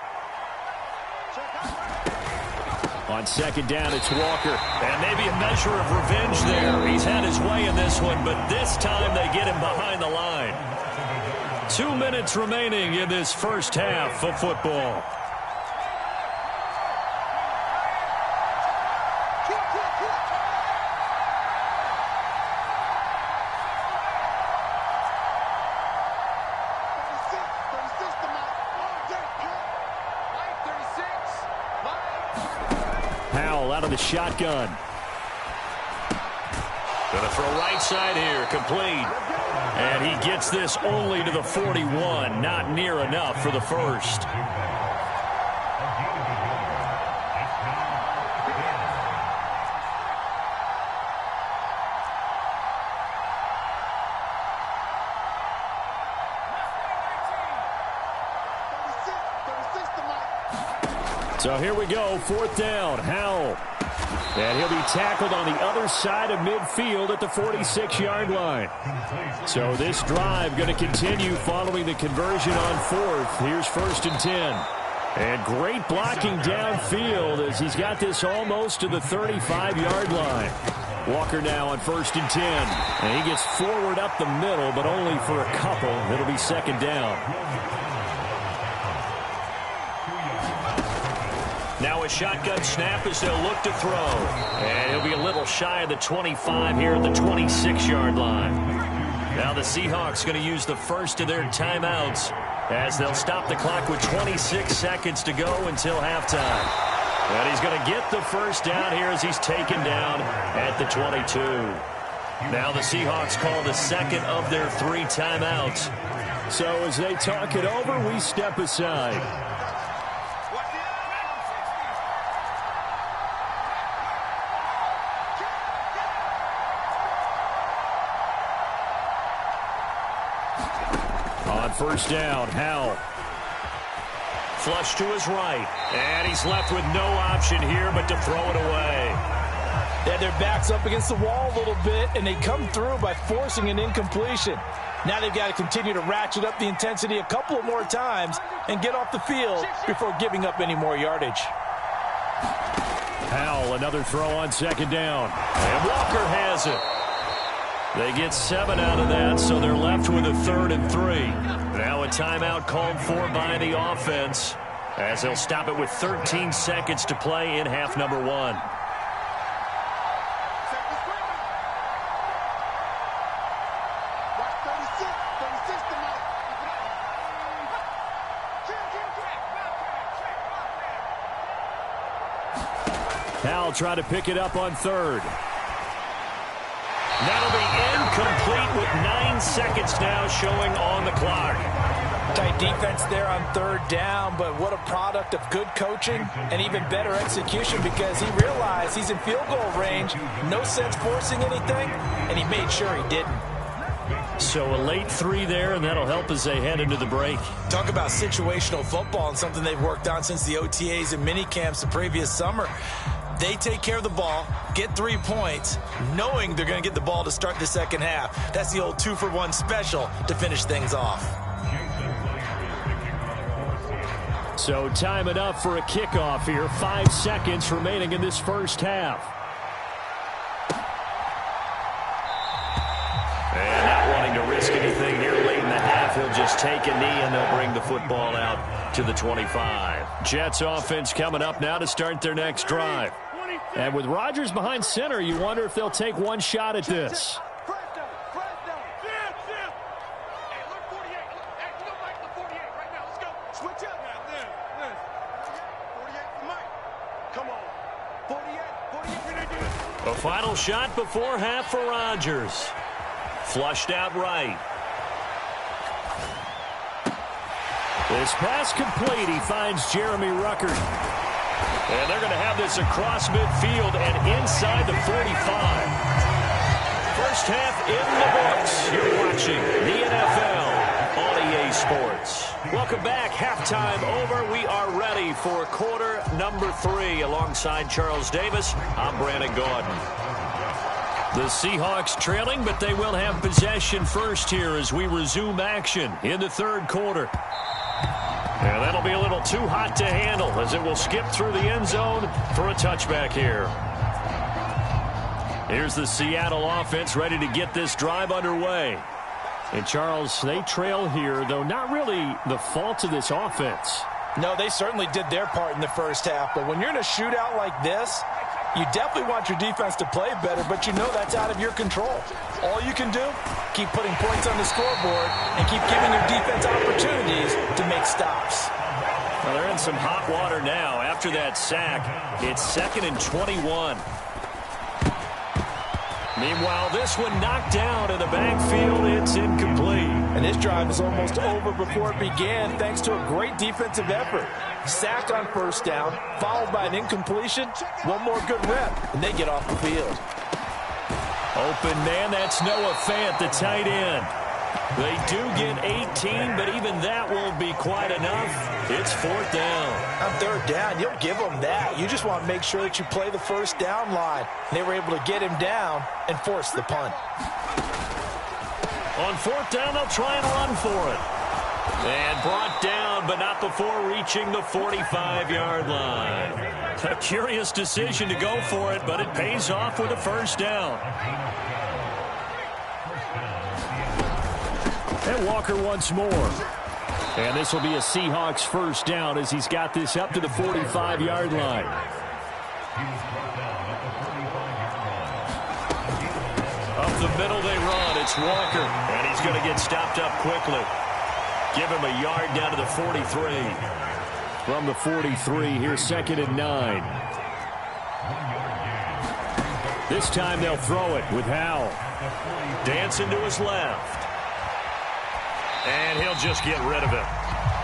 On 2nd down, it's Walker. And maybe a measure of revenge there. He's had his way in this one, but this time they get him behind the line. 2 minutes remaining in this first half of football. Howell out of the shotgun. Gonna throw right side here, complete. And he gets this only to the 41, not near enough for the first. So here we go, 4th down, Howell. And he'll be tackled on the other side of midfield at the 46-yard line. So this drive going to continue following the conversion on 4th. Here's 1st and 10. And great blocking downfield as he's got this almost to the 35-yard line. Walker now on 1st and 10. And he gets forward up the middle, but only for a couple. It'll be 2nd down. Now a shotgun snap as they'll look to throw. And he'll be a little shy of the 25 here at the 26-yard line. Now the Seahawks going to use the first of their timeouts as they'll stop the clock with 26 seconds to go until halftime. And he's going to get the first down here as he's taken down at the 22. Now the Seahawks call the second of their 3 timeouts. So as they talk it over, we step aside. On 1st down, Howell. Flush to his right. And he's left with no option here but to throw it away. They had their backs up against the wall a little bit, and they come through by forcing an incompletion. Now they've got to continue to ratchet up the intensity a couple of more times and get off the field before giving up any more yardage. Howell, another throw on 2nd down. And Walker has it. They get 7 out of that, so they're left with a 3rd and 3. Now a timeout called for by the offense as they'll stop it with 13 seconds to play in half number 1. Howell trying to pick it up on 3rd. That'll be incomplete with 9 seconds now showing on the clock. Tight defense there on 3rd down, but what a product of good coaching and even better execution because he realized he's in field goal range, no sense forcing anything, and he made sure he didn't. So a late 3 there, and that'll help as they head into the break. Talk about situational football and something they've worked on since the OTAs and mini camps the previous summer. They take care of the ball, get 3 points, knowing they're going to get the ball to start the second half. That's the old 2-for-1 special to finish things off. So time enough for a kickoff here. 5 seconds remaining in this first half. And not wanting to risk anything here late in the half, he'll just take a knee and they'll bring the football out to the 25. Jets offense coming up now to start their next drive. And with Rodgers behind center, you wonder if they'll take one shot at this. A final shot before half for Rodgers. Flushed out right. This pass complete. He finds Jeremy Ruckert. And they're going to have this across midfield and inside the 45. First half in the books. You're watching the NFL on EA Sports. Welcome back. Halftime over. We are ready for quarter number 3. Alongside Charles Davis, I'm Brandon Gaudin. The Seahawks trailing, but they will have possession first here as we resume action in the third quarter. And that'll be a little too hot to handle as it will skip through the end zone for a touchback here. Here's the Seattle offense ready to get this drive underway. And Charles, they trail here, though not really the fault of this offense. No, they certainly did their part in the first half. But when you're in a shootout like this, you definitely want your defense to play better, but you know that's out of your control. All you can do, keep putting points on the scoreboard and keep giving your defense opportunities to make stops. Well, they're in some hot water now. After that sack, it's 2nd and 21. Meanwhile, this one knocked down in the backfield. It's incomplete. And this drive is almost over before it began thanks to a great defensive effort. Sack on first down, followed by an incompletion. One more good rep, and they get off the field. Open man, that's Noah Fant, the tight end. They do get 18, but even that won't be quite enough. It's 4th down. On 3rd down, you'll give them that. You just want to make sure that you play the first down line. They were able to get him down and force the punt. On 4th down, they'll try and run for it. And brought down, but not before reaching the 45-yard line. A curious decision to go for it, but it pays off with a first down. And Walker once more. And this will be a Seahawks first down as he's got this up to the 45-yard line. Up the middle they run. It's Walker. And he's going to get stopped up quickly. Give him a yard down to the 43. From the 43, here's 2nd and 9. This time they'll throw it with Howell. Dancing to his left. And he'll just get rid of it.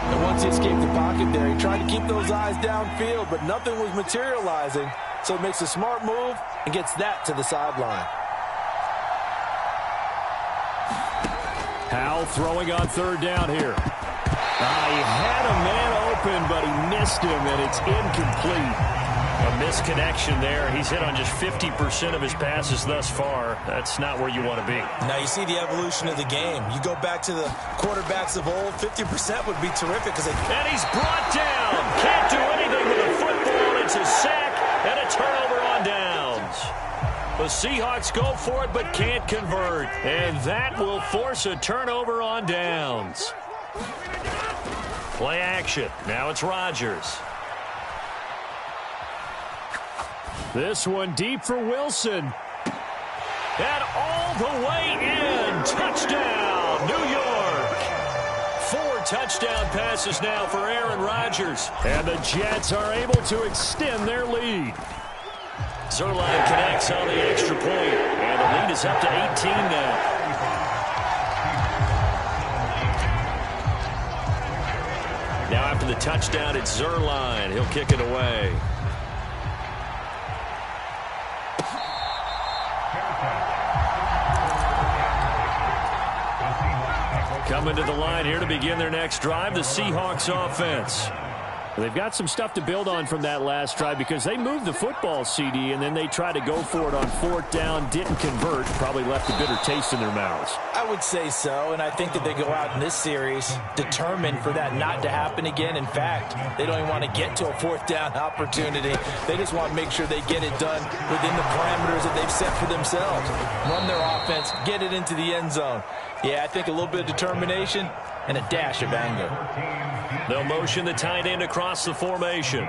And once he escaped the pocket there, he tried to keep those eyes downfield, but nothing was materializing. So he makes a smart move and gets that to the sideline. Howell throwing on 3rd down here. He had a man open, but he missed him, and it's incomplete. A misconnection there. He's hit on just 50% of his passes thus far. That's not where you want to be. Now you see the evolution of the game. You go back to the quarterbacks of old, 50% would be terrific. And he's brought down. Can't do anything with a football. It's a sack and a turnover on downs. The Seahawks go for it but can't convert. And that will force a turnover on downs. Play action. Now it's Rodgers. This one deep for Wilson. And all the way in. Touchdown, New York. 4 touchdown passes now for Aaron Rodgers. And the Jets are able to extend their lead. Zuerlein connects on the extra point. And the lead is up to 18 now. Now after the touchdown, it's Zuerlein. He'll kick it away. Coming to the line here to begin their next drive, the Seahawks offense. They've got some stuff to build on from that last drive because they moved the football, CD, and then they tried to go for it on 4th down, didn't convert, probably left a bitter taste in their mouths. I would say so, and I think that they go out in this series determined for that not to happen again. In fact, they don't even want to get to a 4th down opportunity. They just want to make sure they get it done within the parameters that they've set for themselves. Run their offense, get it into the end zone. Yeah, I think a little bit of determination and a dash of anger. They'll motion the tight end across the formation.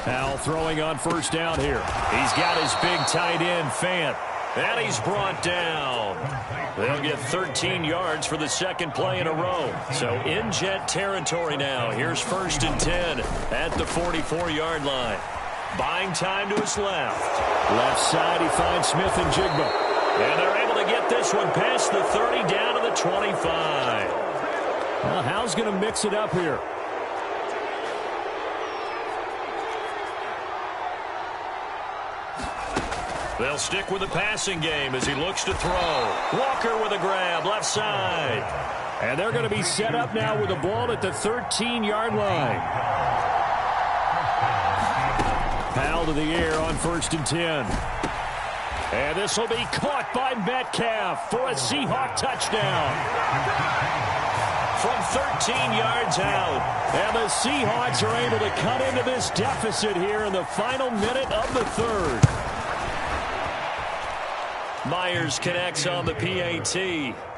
Powell throwing on 1st down here. He's got his big tight end, Fant. And he's brought down. They'll get 13 yards for the 2nd play in a row. So in Jet territory now. Here's 1st and 10 at the 44-yard line. Buying time to his left. Left side, he finds Smith and Jigba. And they're able to get this one past the 30 down to the 25. Well, Howell's going to mix it up here. They'll stick with the passing game as he looks to throw. Walker with a grab, left side. And they're going to be set up now with the ball at the 13-yard line. Powell to the air on 1st and 10. And this will be caught by Metcalf for a Seahawk touchdown. From 13 yards out. And the Seahawks are able to cut into this deficit here in the final minute of the 3rd. Myers connects on the PAT,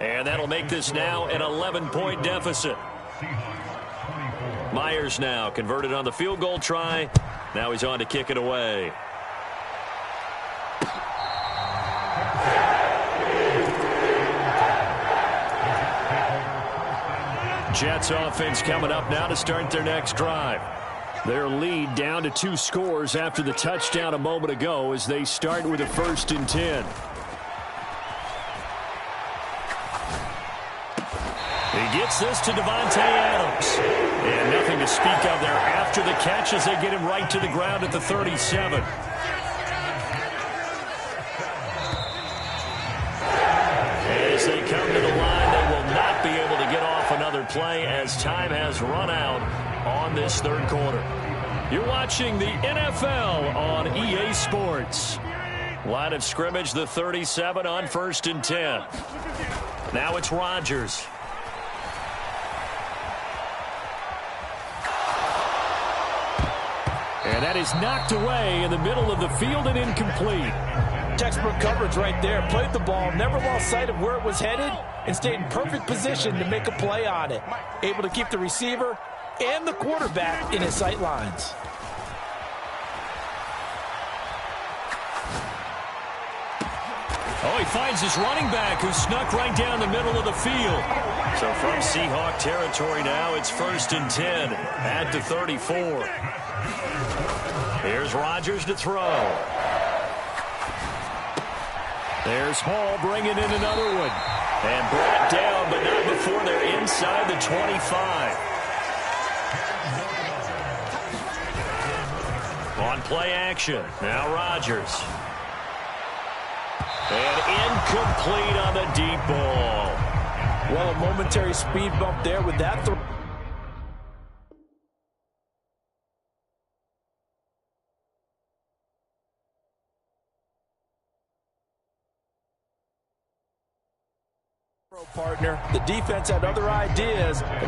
and that'll make this now an 11-point deficit. Myers now converted on the field goal try. Now he's on to kick it away. Jets offense coming up now to start their next drive. Their lead down to 2 scores after the touchdown a moment ago as they start with a 1st and 10. He gets this to Devontae Adams. And nothing to speak of there after the catch as they get him right to the ground at the 37. As they come to the line, they will not be able to get off another play as time has run out on this 3rd quarter. You're watching the NFL on EA Sports. Line of scrimmage, the 37 on 1st and 10. Now it's Rodgers. And that is knocked away in the middle of the field and incomplete. Textbook coverage right there. Played the ball, never lost sight of where it was headed, and stayed in perfect position to make a play on it. Able to keep the receiver and the quarterback in his sight lines. Oh, he finds his running back who snuck right down the middle of the field. So from Seahawk territory now, it's 1st and 10 at the 34. Here's Rodgers to throw. There's Hall bringing in another one. And brought down, but not before they're inside the 25. On play action, now Rodgers. And incomplete on the deep ball. Well, a momentary speed bump there with that throw. Partner, the defense had other ideas.